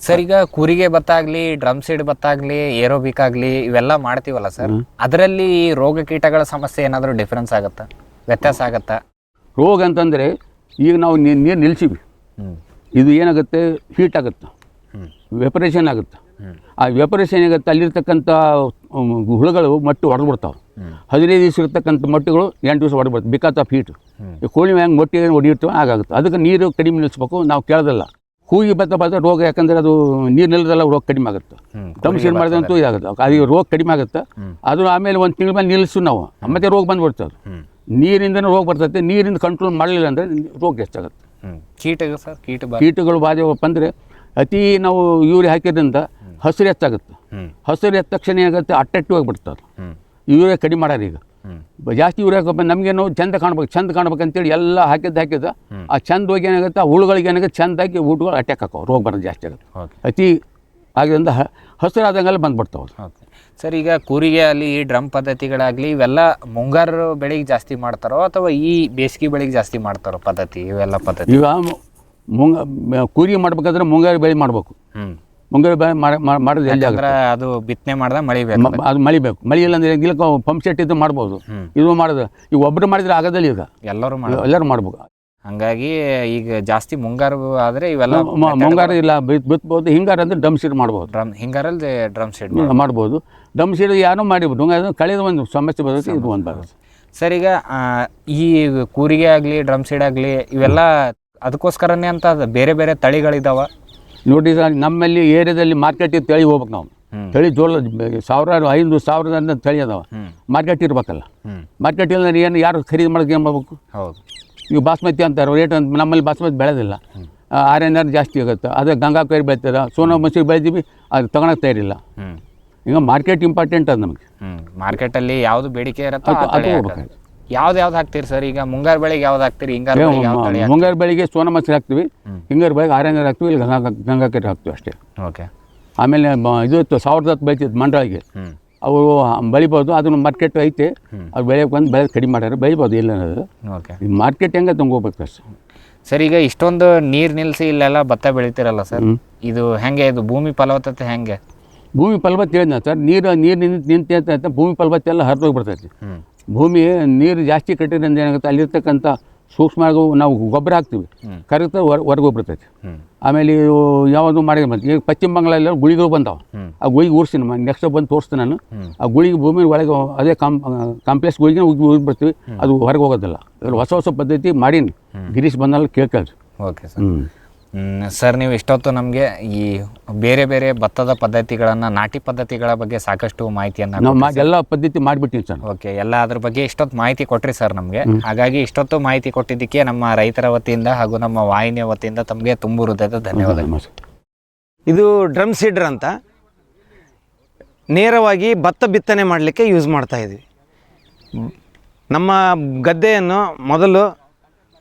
ಸರ್, ಈಗ ಕೂರಿಗೆ ಭತ್ತ ಆಗಲಿ, ಡ್ರಮ್ ಸೀಡ್ ಭತ್ತ ಆಗಲಿ, ಏರೋಬಿಕ್ ಆಗಲಿ ಇವೆಲ್ಲ ಮಾಡ್ತೀವಲ್ಲ ಸರ್, ಅದರಲ್ಲಿ ರೋಗ ಕೀಟಗಳ ಸಮಸ್ಯೆ ಏನಾದರೂ ಡಿಫ್ರೆನ್ಸ್ ಆಗುತ್ತಾ, ವ್ಯತ್ಯಾಸ ಆಗುತ್ತಾ?
ರೋಗ ಅಂತಂದರೆ ಈಗ ನಾವು ನೀರು ನಿಲ್ಸಿವಿ, ಇದು ಏನಾಗುತ್ತೆ, ಹೀಟ್ ಆಗುತ್ತೆ, ವೆಪರೇಷನ್ ಆಗುತ್ತೆ. ಆ ವೆಪರೇಷನ್ ಆಗುತ್ತೆ, ಅಲ್ಲಿರ್ತಕ್ಕಂಥ ಹುಳುಗಳು ಮಟ್ಟು ಹೊಡೆದ್ಬಿಡ್ತಾವೆ. 15 ದಿವಸ ಇರ್ತಕ್ಕಂಥ ಮಟ್ಟುಗಳು 8 ದಿವಸ ಹೊಡೆದ್ಬಿಡ್ತವೆ, ಬಿಕಾಸ್ ಆಫ್ ಹೀಟ್. ಈ ಕೋಳಿ ಹೆಂಗೆ ಮೊಟ್ಟೆ ಹೊಡಿರ್ತವೆ ಆಗುತ್ತೆ. ಅದಕ್ಕೆ ನೀರು ಕಡಿಮೆ ನಿಲ್ಲಿಸ್ಬೇಕು. ನಾವು ಕೇಳೋದಲ್ಲ ಹೂಗಿ ಭತ್ತ ರೋಗ, ಯಾಕಂದರೆ ಅದು ನೀರು ನಿಲ್ಲದಲ್ಲ ರೋಗ ಕಡಿಮೆ ಆಗುತ್ತೆ. ಡ್ರಮ್ ಸೀಡ್ ಮಾಡಿದಂತೂ ಇದಾಗುತ್ತೆ, ಅದು ರೋಗ ಕಡಿಮೆ ಆಗುತ್ತೆ. ಅದು ಆಮೇಲೆ 1 ತಿಂಗಳ ಮೇಲೆ ನಿಲ್ಲಿಸು ನಾವು, ಮತ್ತೆ ರೋಗ ಬಂದುಬಿಡ್ತದೆ. ನೀರಿಂದನೂ ರೋಗ ಬರ್ತೈತೆ, ನೀರಿಂದ ಕಂಟ್ರೋಲ್ ಮಾಡಲಿಲ್ಲ ಅಂದರೆ ರೋಗ ಹೆಚ್ಚಾಗುತ್ತೆ.
ಕೀಟಗಳು ಸರ್,
ಕೀಟಗಳು ಬಾಧೆವಪ್ಪ ಅಂದರೆ ಅತಿ ನಾವು ಯೂರಿಯಾ ಹಾಕಿದ್ರಿಂದ ಹಸಿರು ಹೆಚ್ಚಾಗುತ್ತೆ. ಹಸಿರು ಎದ್ದ ತಕ್ಷಣ ಏನಾಗುತ್ತೆ, ಅಟ್ರಾಕ್ಟಿವ್ ಆಗಿಬಿಡ್ತದೆ. ಯೂರಿಯಾ ಕಡಿಮೆ ಮಾಡ್ಯಾರ ಈಗ. ಜಾಸ್ತಿ ಯೂರಿಯಾ ಹಾಕಪ್ಪ ನಮಗೇನು ಚಂದ ಕಾಣ್ಬೇಕಂತೇಳಿ ಎಲ್ಲ ಹಾಕಿದ್ದ ಆ ಚಂದ ಹೋಗಿ ಏನಾಗುತ್ತೆ, ಆ ಹುಳುಗಳಿಗೆ ಏನಾಗುತ್ತೆ, ಚೆಂದಾಗಿ ಊಟಗಳು ಅಟ್ಯಾಕ್ ಹಾಕೋ, ರೋಗ ಬರೋದು ಜಾಸ್ತಿ ಆಗುತ್ತೆ. ಅತಿ ಆಗಿದ್ದರಿಂದ ಹಸಿರಾದಂಗೆಲ್ಲ ಬಂದುಬಿಡ್ತಾವೆ.
ಸರ್, ಈಗ ಕೂರಿಗೆ ಅಲ್ಲಿ ಈ ಡ್ರಮ್ ಪದ್ಧತಿಗಳಾಗಲಿ ಇವೆಲ್ಲ ಮುಂಗಾರು ಬೆಳೆಗೆ ಜಾಸ್ತಿ ಮಾಡ್ತಾರೋ ಅಥವಾ ಈ ಬೇಸಿಗೆ ಬೆಳೆಗೆ ಜಾಸ್ತಿ ಮಾಡ್ತಾರೋ ಪದ್ಧತಿ? ಇವೆಲ್ಲ ಪದ್ಧತಿ
ಈಗ ಕೂರಿಗೆ ಮಾಡ್ಬೇಕಾದ್ರೆ ಮುಂಗಾರು ಬೆಳೆ ಮಾಡಬೇಕು. ಮುಂಗಾರು ಬೆಳೆ ಮಾಡೋದು ಎಲ್ಲಿ ಆಗುತ್ತೆ,
ಅದು ಬಿತ್ತನೆ ಮಾಡಿದಾಗ ಮಳೆ ಬೇಕು,
ಅದು ಮಳೆ ಬೇಕು. ಮಳೆ ಇಲ್ಲ ಅಂದರೆ ಇಲ್ಲ ಪಂಪ್ ಸೆಟ್ ಇದು ಮಾಡ್ಬೋದು. ಇದು ಮಾಡೋದು ಈಗ ಒಬ್ಬರು ಮಾಡಿದ್ರೆ ಆಗೋದಿಲ್ಲ, ಈಗ ಎಲ್ಲರೂ ಮಾಡ್ಬೇಕು.
ಹಂಗಾಗಿ ಈಗ ಜಾಸ್ತಿ ಮುಂಗಾರು ಆದರೆ ಇವೆಲ್ಲ
ಮುಂಗಾರು ಇಲ್ಲ ಬಿತ್ಬೋದು. ಹಿಂಗಾರು ಅಂದರೆ ಡ್ರಮ್ ಸೀಡ್ ಮಾಡ್ಬೋದು.
ಹಿಂಗಾರಲ್ಲಿ ಡ್ರಮ್ ಸೀಡ್
ಮಾಡ್ಬೋದು. ಡ್ರಮ್ ಸೀಡ್ ಯಾರೋ ಮಾಡಿಬಿಟ್ಟು ಕಳೆದ ಒಂದು ಸಮಸ್ಯೆ ಬರುತ್ತೆ, ಇದು ಒಂದು ಬರುತ್ತೆ.
ಸರ್, ಈಗ ಈ ಕೂರಿಗೆ ಆಗಲಿ ಡ್ರಮ್ ಸೀಡ್ ಆಗಲಿ ಇವೆಲ್ಲ ಅದಕ್ಕೋಸ್ಕರನೇ ಅಂತ ಬೇರೆ ಬೇರೆ ತಳಿಗಳಿದಾವ
ನೋಡಿ ಸರ್. ನಮ್ಮಲ್ಲಿ ಏರಿಯಾದಲ್ಲಿ ಮಾರ್ಕೆಟಿಗೆ ತಳಿ ಹೋಗ್ಬೇಕು ನಾವು. ತಳಿ ಜೋಳ 1000-5000 ತಳಿ ಅದಾವ. ಮಾರ್ಕೆಟ್ ಇರ್ಬೇಕಲ್ಲ. ಮಾರ್ಕೆಟ್ ಇಲ್ಲ ಏನು ಯಾರು ಖರೀದಿ ಮಾಡೋಕೆ ಏನು ಮಾಡ್ಬೇಕು?
ಹೌದು.
ಈಗ ಬಾಸ್ಮತಿ ಅಂತಾರೆ ರೇಟ್ ಅಂತ. ನಮ್ಮಲ್ಲಿ ಬಾಸ್ಮತಿ ಬೆಳೆದಿಲ್ಲ, RNR ಜಾಸ್ತಿ ಆಗುತ್ತೆ. ಅದೇ ಗಂಗಾ ಕೈರಿ ಬೆಳಿತಾರೆ, ಸೋನಾ ಮಸೂರಿ ಬೆಳೆದೀವಿ, ಅದು ತೊಗೊಳಕ್ಕೆ ತಯಾರಿಲ್ಲ. ಈಗ ಮಾರ್ಕೆಟ್ ಇಂಪಾರ್ಟೆಂಟ್ ಅದು ನಮಗೆ.
ಮಾರ್ಕೆಟಲ್ಲಿ ಯಾವುದು ಬೇಡಿಕೆ ಇರುತ್ತೋ ಅದು ಹೋಗ್ಬೇಕು. ಯಾವ್ದು ಹಾಕ್ತೀರಿ ಸರ್? ಈಗ ಮುಂಗಾರು ಬೆಳೆಗೆ ಯಾವ್ದು ಹಾಕ್ತೀರಿ?
ಮುಂಗಾರು ಬೆಳೆಗೆ ಸೋನಾ ಮಸೂರಿ ಹಾಕ್ತೀವಿ, ಹಿಂಗಾರು ಬೆಳೆಗೆ RNR ಹಾಕ್ತೀವಿ, ಇಲ್ಲ ಗಂಗಾ ಕೈರಿ ಹಾಕ್ತೀವಿ ಅಷ್ಟೇ.
ಓಕೆ. ಆಮೇಲೆ
ಇದು 1010 ಬೆಳಿತಿತ್ತು ಮಂಡಳಿಗೆ, ಅವು ಬೆಳಿಬೋದು. ಅದನ್ನು ಮಾರ್ಕೆಟ್ ಐತೆ, ಅದು ಬೆಳೆಯೋಕೆ ಬಂದು ಬೆಳೆ ಕಡಿಮೆ ಮಾಡ್ಯಾರ, ಬೆಳಿಬೋದು ಇಲ್ಲ ಅನ್ನೋದು.
ಓಕೆ.
ಮಾರ್ಕೆಟ್ ಹೆಂಗೆ ತೊಗೋಬೇಕು ಅಷ್ಟು.
ಸರ್, ಈಗ ಇಷ್ಟೊಂದು ನೀರು ನಿಲ್ಲಿಸಿ ಇಲ್ಲೆಲ್ಲ ಭತ್ತ ಬೆಳಿತೀರಲ್ಲ ಸರ್, ಇದು ಹೆಂಗೆ? ಇದು ಭೂಮಿ ಫಲವತ್ತತೆ ಹೆಂಗೆ?
ಭೂಮಿ ಫಲವತ್ತೆ ಹೇಳಿದ ಸರ್, ನೀರು ನಿಂತ ಭೂಮಿ ಫಲವತ್ತೆ ಎಲ್ಲ ಹರಿದೋಗ್ಬಿಡ್ತೈತಿ. ಭೂಮಿ ನೀರು ಜಾಸ್ತಿ ಕಟ್ಟಿದ್ರಿಂದ ಏನಾಗುತ್ತೆ, ಅಲ್ಲಿರ್ತಕ್ಕಂಥ ಸೂಕ್ಷ್ಮ ನಾವು ಗೊಬ್ಬರ ಹಾಕ್ತೀವಿ, ಕರೆಕ್ಟ್ ಹೊರಗೋಗ್ಬಿಡ್ತೈತಿ. ಆಮೇಲೆ ಯಾವುದು ಮಾಡಿದ್ರೆ ಬಂತು. ಈಗ ಪಶ್ಚಿಮ ಬಂಗಾಳೆಲ್ಲ ಗುಳಿಗಳು ಬಂದಾವೆ. ಆ ಗುಳಿಗೆ ಊರಿಸಿ ನೆಕ್ಸ್ಟ್ ಬಂದು ತೋರಿಸ್ತೀನಿ ನಾನು. ಆ ಗುಳಿಗೆ ಭೂಮಿ ಒಳಗೆ ಅದೇ ಕಾಂಪ್ಲೆಕ್ಸ್ ಗುಳಿಗೆ ಬಿಡ್ತೀವಿ, ಅದು ಹೊರಗೆ ಹೋಗೋದಿಲ್ಲ. ಹೊಸ ಪದ್ಧತಿ ಮಾಡೀನಿ, ಗಿರೀಶ್ ಬಂದಲ್ಲ ಕೇಳ್ಕೊಳ್ರಿ.
Okay sir. ಸರ್, ನೀವು ಇಷ್ಟೊತ್ತು ನಮಗೆ ಈ ಬೇರೆ ಬೇರೆ ಭತ್ತದ ಪದ್ಧತಿಗಳನ್ನು, ನಾಟಿ ಪದ್ಧತಿಗಳ ಬಗ್ಗೆ ಸಾಕಷ್ಟು ಮಾಹಿತಿಯನ್ನು
ನಾವು ಎಲ್ಲ ಪದ್ಧತಿ ಮಾಡಿಬಿಟ್ಟಿನಿ ಸರ್.
ಓಕೆ, ಎಲ್ಲ ಅದ್ರ ಬಗ್ಗೆ ಇಷ್ಟೊತ್ತು ಮಾಹಿತಿ ಕೊಟ್ರಿ ಸರ್ ನಮಗೆ. ಹಾಗಾಗಿ ಇಷ್ಟೊತ್ತು ಮಾಹಿತಿ ಕೊಟ್ಟಿದ್ದಕ್ಕೆ ನಮ್ಮ ರೈತರ ವತಿಯಿಂದ ಹಾಗೂ ನಮ್ಮ ವಾಹಿನಿಯ ವತಿಯಿಂದ ತಮಗೆ ತುಂಬ ಹೃದಯದ ಧನ್ಯವಾದಗಳು.
ಇದು ಡ್ರಮ್ ಸೀಡರ್ ಅಂತ ನೇರವಾಗಿ ಭತ್ತ ಬಿತ್ತನೆ ಮಾಡಲಿಕ್ಕೆ ಯೂಸ್ ಮಾಡ್ತಾ ಇದ್ವಿ. ನಮ್ಮ ಗದ್ದೆಯನ್ನು ಮೊದಲು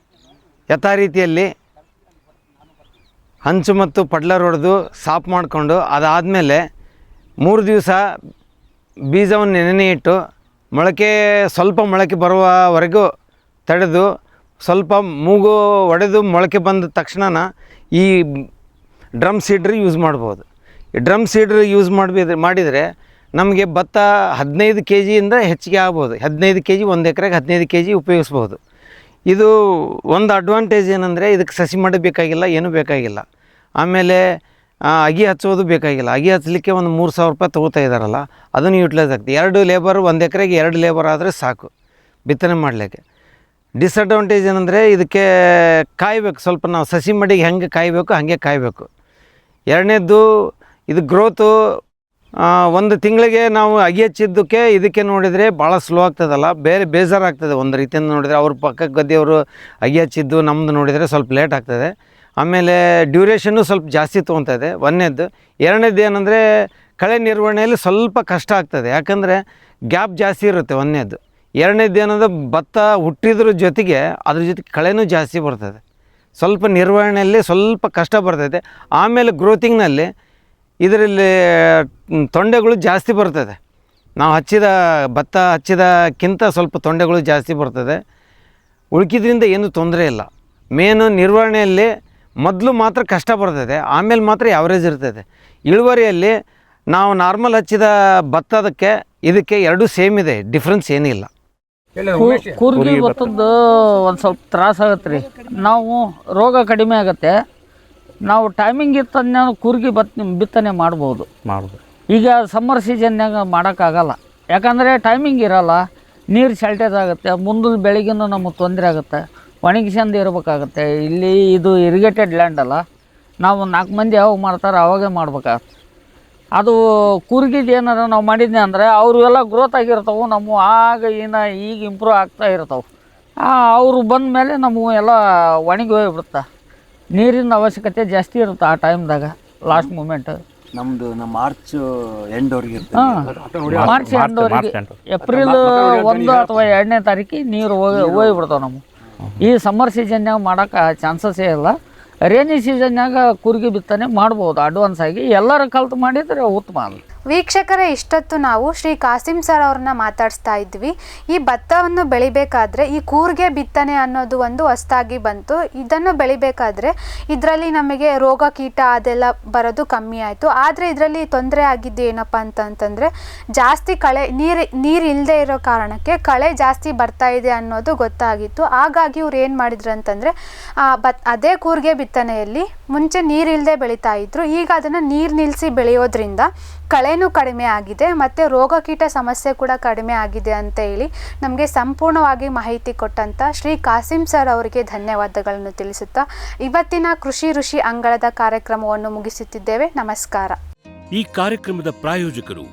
ಯಥಾ ರೀತಿಯಲ್ಲಿ ಹಂಚು ಮತ್ತು ಪಡ್ಲರ್ ಹೊಡೆದು ಸಾಫ್ ಮಾಡಿಕೊಂಡು, ಅದಾದಮೇಲೆ 3 ದಿವಸ ಬೀಜವನ್ನು ನೆನೆ ಇಟ್ಟು ಸ್ವಲ್ಪ ಮೊಳಕೆ ಬರುವವರೆಗೂ ತಡೆದು, ಸ್ವಲ್ಪ ಮೂಗು ಒಡೆದು ಮೊಳಕೆ ಬಂದ ತಕ್ಷಣ ಈ ಡ್ರಮ್ ಸೀಡ್ರ್ ಯೂಸ್ ಮಾಡ್ಬೋದು. ಈ ಡ್ರಮ್ ಸೀಡ್ರ್ ಯೂಸ್ ಮಾಡಿದರೆ ನಮಗೆ ಭತ್ತ 15 kgಯಿಂದ ಹೆಚ್ಚಿಗೆ ಆಗ್ಬೋದು. 15 kg, 1 ಎಕರೆಗೆ 15 kg ಉಪಯೋಗಿಸ್ಬೋದು. ಇದು ಒಂದು ಅಡ್ವಾಂಟೇಜ್ ಏನಂದರೆ, ಇದಕ್ಕೆ ಸಸಿ ಮಾಡಬೇಕಾಗಿಲ್ಲ, ಏನೂ ಬೇಕಾಗಿಲ್ಲ. ಆಮೇಲೆ ಅಗಿ ಹಚ್ಚೋದು ಬೇಕಾಗಿಲ್ಲ. ಅಗಿ ಹಚ್ಚಲಿಕ್ಕೆ ಒಂದು 3000 ರೂಪಾಯಿ ತೊಗೋತಾ ಇದ್ದಾರಲ್ಲ, ಅದನ್ನು ಯೂಟಿಲೈಸ್ ಆಗ್ತದೆ. 2 ಲೇಬರ್, 1 ಎಕರೆಗೆ 2 ಲೇಬರ್ ಆದರೆ ಸಾಕು ಬಿತ್ತನೆ ಮಾಡಲಿಕ್ಕೆ. ಡಿಸಡ್ವಾಂಟೇಜ್ ಏನಂದರೆ, ಇದಕ್ಕೆ ಕಾಯಬೇಕು ಸ್ವಲ್ಪ. ನಾವು ಸಸಿ ಮಡಿಗೆ ಹೆಂಗೆ ಕಾಯಬೇಕು ಹಾಗೆ ಕಾಯಬೇಕು. ಎರಡನೇದ್ದು, ಇದು ಗ್ರೋತು ಒಂದು ತಿಂಗಳಿಗೆ ನಾವು ಅಗಿ ಹಚ್ಚಿದ್ದಕ್ಕೆ ಇದಕ್ಕೆ ನೋಡಿದರೆ ಭಾಳ ಸ್ಲೋ ಆಗ್ತದಲ್ಲ, ಬೇಜಾರಾಗ್ತದೆ ಒಂದು ರೀತಿಯಿಂದ ನೋಡಿದರೆ. ಅವ್ರ ಪಕ್ಕಕ್ಕೆ ಗದ್ದೆಯವರು ಅಗಿ ಹಚ್ಚಿದ್ದು ನಮ್ಮದು ನೋಡಿದರೆ ಸ್ವಲ್ಪ ಲೇಟ್ ಆಗ್ತದೆ. ಆಮೇಲೆ ಡ್ಯೂರೇಷನ್ನು ಸ್ವಲ್ಪ ಜಾಸ್ತಿ ತೊಗೊತದೆ ಒಂದನೇದ್ದು. ಎರಡನೇದು ಏನಂದರೆ ಕಳೆ ನಿರ್ವಹಣೆಯಲ್ಲಿ ಸ್ವಲ್ಪ ಕಷ್ಟ ಆಗ್ತದೆ, ಯಾಕಂದರೆ ಗ್ಯಾಪ್ ಜಾಸ್ತಿ ಇರುತ್ತೆ ಒಂದನೇದು. ಎರಡನೇದು ಏನಂದರೆ ಭತ್ತ ಹುಟ್ಟಿದ್ರ ಜೊತೆಗೆ ಅದ್ರ ಜೊತೆಗೆ ಕಳೆನೂ ಜಾಸ್ತಿ ಬರ್ತದೆ, ಸ್ವಲ್ಪ ನಿರ್ವಹಣೆಯಲ್ಲಿ ಸ್ವಲ್ಪ ಕಷ್ಟ ಬರ್ತೈತೆ. ಆಮೇಲೆ ಗ್ರೋತಿಂಗ್ನಲ್ಲಿ ಇದರಲ್ಲಿ ತೊಂಡೆಗಳು ಜಾಸ್ತಿ ಬರ್ತದೆ. ನಾವು ಭತ್ತ ಹಚ್ಚಿದಕ್ಕಿಂತ ಸ್ವಲ್ಪ ತೊಂಡೆಗಳು ಜಾಸ್ತಿ ಬರ್ತದೆ. ಉಳ್ಕಿದ್ರಿಂದ ಏನೂ ತೊಂದರೆ ಇಲ್ಲ. ಮೇನು ನಿರ್ವಹಣೆಯಲ್ಲಿ ಮೊದಲು ಮಾತ್ರ ಕಷ್ಟ ಬರ್ತದೆ, ಆಮೇಲೆ ಮಾತ್ರ ಯಾವ್ರೇಜ್ ಇರ್ತದೆ. ಇಳುವರಿಯಲ್ಲಿ ನಾವು ನಾರ್ಮಲ್ ಹಚ್ಚಿದ ಭತ್ತದಕ್ಕೆ ಇದಕ್ಕೆ ಎರಡೂ ಸೇಮ್ ಇದೆ, ಡಿಫ್ರೆನ್ಸ್ ಏನಿಲ್ಲ.
ಕೂರ್ಗಿ ಭತ್ತದ್ದು ಒಂದು ಸ್ವಲ್ಪ ತ್ರಾಸ ಆಗತ್ತೆ ರೀ. ನಾವು ರೋಗ ಕಡಿಮೆ ಆಗುತ್ತೆ. ನಾವು ಟೈಮಿಂಗ್ ಇತ್ತಂದ್ರೆ ಕೂರ್ಗಿ ಬಿತ್ತನೆ ಮಾಡ್ಬೋದು. ಈಗ ಸಮ್ಮರ್ ಸೀಸನ್ಯಾಗ ಮಾಡೋಕ್ಕಾಗಲ್ಲ, ಯಾಕಂದರೆ ಟೈಮಿಂಗ್ ಇರೋಲ್ಲ, ನೀರು ಶಾರ್ಟೇಜ್ ಆಗುತ್ತೆ, ಮುಂದಿನ ಬೆಳೆಗಿನೂ ನಮಗೆ ತೊಂದರೆ ಆಗುತ್ತೆ, ಒಣಗಿಸ್ಕೊಂಡು ಇರಬೇಕಾಗತ್ತೆ. ಇಲ್ಲಿ ಇದು ಇರಿಗೇಟೆಡ್ ಲ್ಯಾಂಡ್ ಅಲ್ಲ, ನಾವು 4 ಮಂದಿ ಯಾವಾಗ ಮಾಡ್ತಾರೆ ಅವಾಗೇ ಮಾಡ್ಬೇಕಾಗತ್ತೆ. ಅದು ಕೂರ್ಗಿದ್ದು ಏನಾರ ನಾವು ಮಾಡಿದ್ನಿ ಅಂದರೆ ಅವರು ಎಲ್ಲ ಗ್ರೋತ್ ಆಗಿರ್ತಾವೆ, ನಮ್ಮ ಈಗ ಇಂಪ್ರೂವ್ ಆಗ್ತಾ ಇರ್ತಾವೆ. ಅವರು ಬಂದ ಮೇಲೆ ನಮಗೂ ಎಲ್ಲ ಒಣಗಿ ಹೋಗಿಬಿಡುತ್ತೆ. ನೀರಿನ ಅವಶ್ಯಕತೆ ಜಾಸ್ತಿ ಇರುತ್ತೆ ಆ ಟೈಮ್ದಾಗ, ಲಾಸ್ಟ್ ಮೂಮೆಂಟ್.
ನಮ್ಮ ಮಾರ್ಚ್ ಎಂಡ್ವರೆಗೆ
ಮಾರ್ಚ್ ಎಂಡ್ವರೆಗೆ, ಏಪ್ರಿಲ್ 1 ಅಥವಾ 2ನೇ ತಾರೀಕಿಗೆ ನೀರು ಹೋಗಿಬಿಡ್ತಾವೆ ನಮಗೆ. ಈ ಸಮ್ಮರ್ ಸೀಸನ್ಯಾಗ ಮಾಡೋಕೆ ಚಾನ್ಸಸ್ಸೇ ಇಲ್ಲ. ರೇನಿ ಸೀಸನ್ಯಾಗ ಕೂರ್ಗಿ ಬಿತ್ತನೆ ಮಾಡ್ಬೋದು ಅಡ್ವಾನ್ಸ್ ಆಗಿ. ಎಲ್ಲರೂ ಕಲ್ತು ಮಾಡಿದರೆ ಉತ್ತಮ ಅಲ್ಲ.
ವೀಕ್ಷಕರೇ, ಇಷ್ಟೊತ್ತು ನಾವು ಶ್ರೀ ಕಾಸಿಂ ಸರ್ ಅವ್ರನ್ನ ಮಾತಾಡಿಸ್ತಾ ಇದ್ವಿ. ಈ ಭತ್ತವನ್ನು ಬೆಳಿಬೇಕಾದ್ರೆ ಈ ಕೂರ್ಗೆ ಬಿತ್ತನೆ ಅನ್ನೋದು ಒಂದು ಹೊಸದಾಗಿ ಬಂತು. ಇದನ್ನು ಬೆಳಿಬೇಕಾದ್ರೆ ಇದರಲ್ಲಿ ನಮಗೆ ರೋಗ ಕೀಟ ಅದೆಲ್ಲ ಬರೋದು ಕಮ್ಮಿ ಆಯಿತು. ಆದರೆ ಇದರಲ್ಲಿ ತೊಂದರೆ ಆಗಿದ್ದು ಏನಪ್ಪ ಅಂತಂತಂದರೆ ಜಾಸ್ತಿ ನೀರು ಇಲ್ಲದೆ ಇರೋ ಕಾರಣಕ್ಕೆ ಕಳೆ ಜಾಸ್ತಿ ಬರ್ತಾ ಇದೆ ಅನ್ನೋದು ಗೊತ್ತಾಗಿತ್ತು. ಹಾಗಾಗಿ ಇವ್ರು ಏನು ಮಾಡಿದ್ರು ಅಂತಂದರೆ ಅದೇ ಕೂರ್ಗೆ ಬಿತ್ತನೆಯಲ್ಲಿ ಮುಂಚೆ ನೀರಿಲ್ಲದೆ ಬೆಳೀತಾ ಇದ್ರು, ಈಗ ಅದನ್ನು ನೀರು ನಿಲ್ಲಿಸಿ ಬೆಳೆಯೋದ್ರಿಂದ ಕಳೆನೂ ಕಡಿಮೆ ಆಗಿದೆ ಮತ್ತು ರೋಗ ಕೀಟ ಸಮಸ್ಯೆ ಕೂಡ ಕಡಿಮೆ ಆಗಿದೆ ಅಂತ ಹೇಳಿ ನಮಗೆ ಸಂಪೂರ್ಣವಾಗಿ ಮಾಹಿತಿ ಕೊಟ್ಟಂಥ ಶ್ರೀ ಕಾಸಿಂ ಸರ್ ಅವರಿಗೆ ಧನ್ಯವಾದಗಳನ್ನು ತಿಳಿಸುತ್ತಾ ಇವತ್ತಿನ ಕೃಷಿ ಋಷಿ ಅಂಗಳದ ಕಾರ್ಯಕ್ರಮವನ್ನು ಮುಗಿಸುತ್ತಿದ್ದೇವೆ. ನಮಸ್ಕಾರ.
ಈ ಕಾರ್ಯಕ್ರಮದ ಪ್ರಾಯೋಜಕರು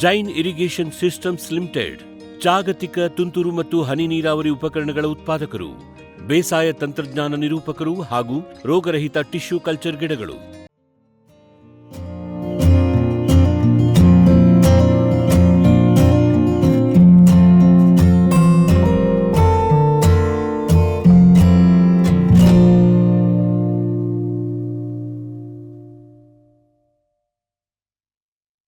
ಜೈನ್ ಇರಿಗೇಷನ್ ಸಿಸ್ಟಮ್ಸ್ ಲಿಮಿಟೆಡ್, ಜಾಗತಿಕ ತುಂತುರು ಮತ್ತು ಹನಿ ನೀರಾವರಿ ಉಪಕರಣಗಳ ಉತ್ಪಾದಕರು, ಬೇಸಾಯ ತಂತ್ರಜ್ಞಾನ ನಿರೂಪಕರು ಹಾಗೂ ರೋಗರಹಿತ ಟಿಶ್ಯೂ ಕಲ್ಚರ್ ಗಿಡಗಳು.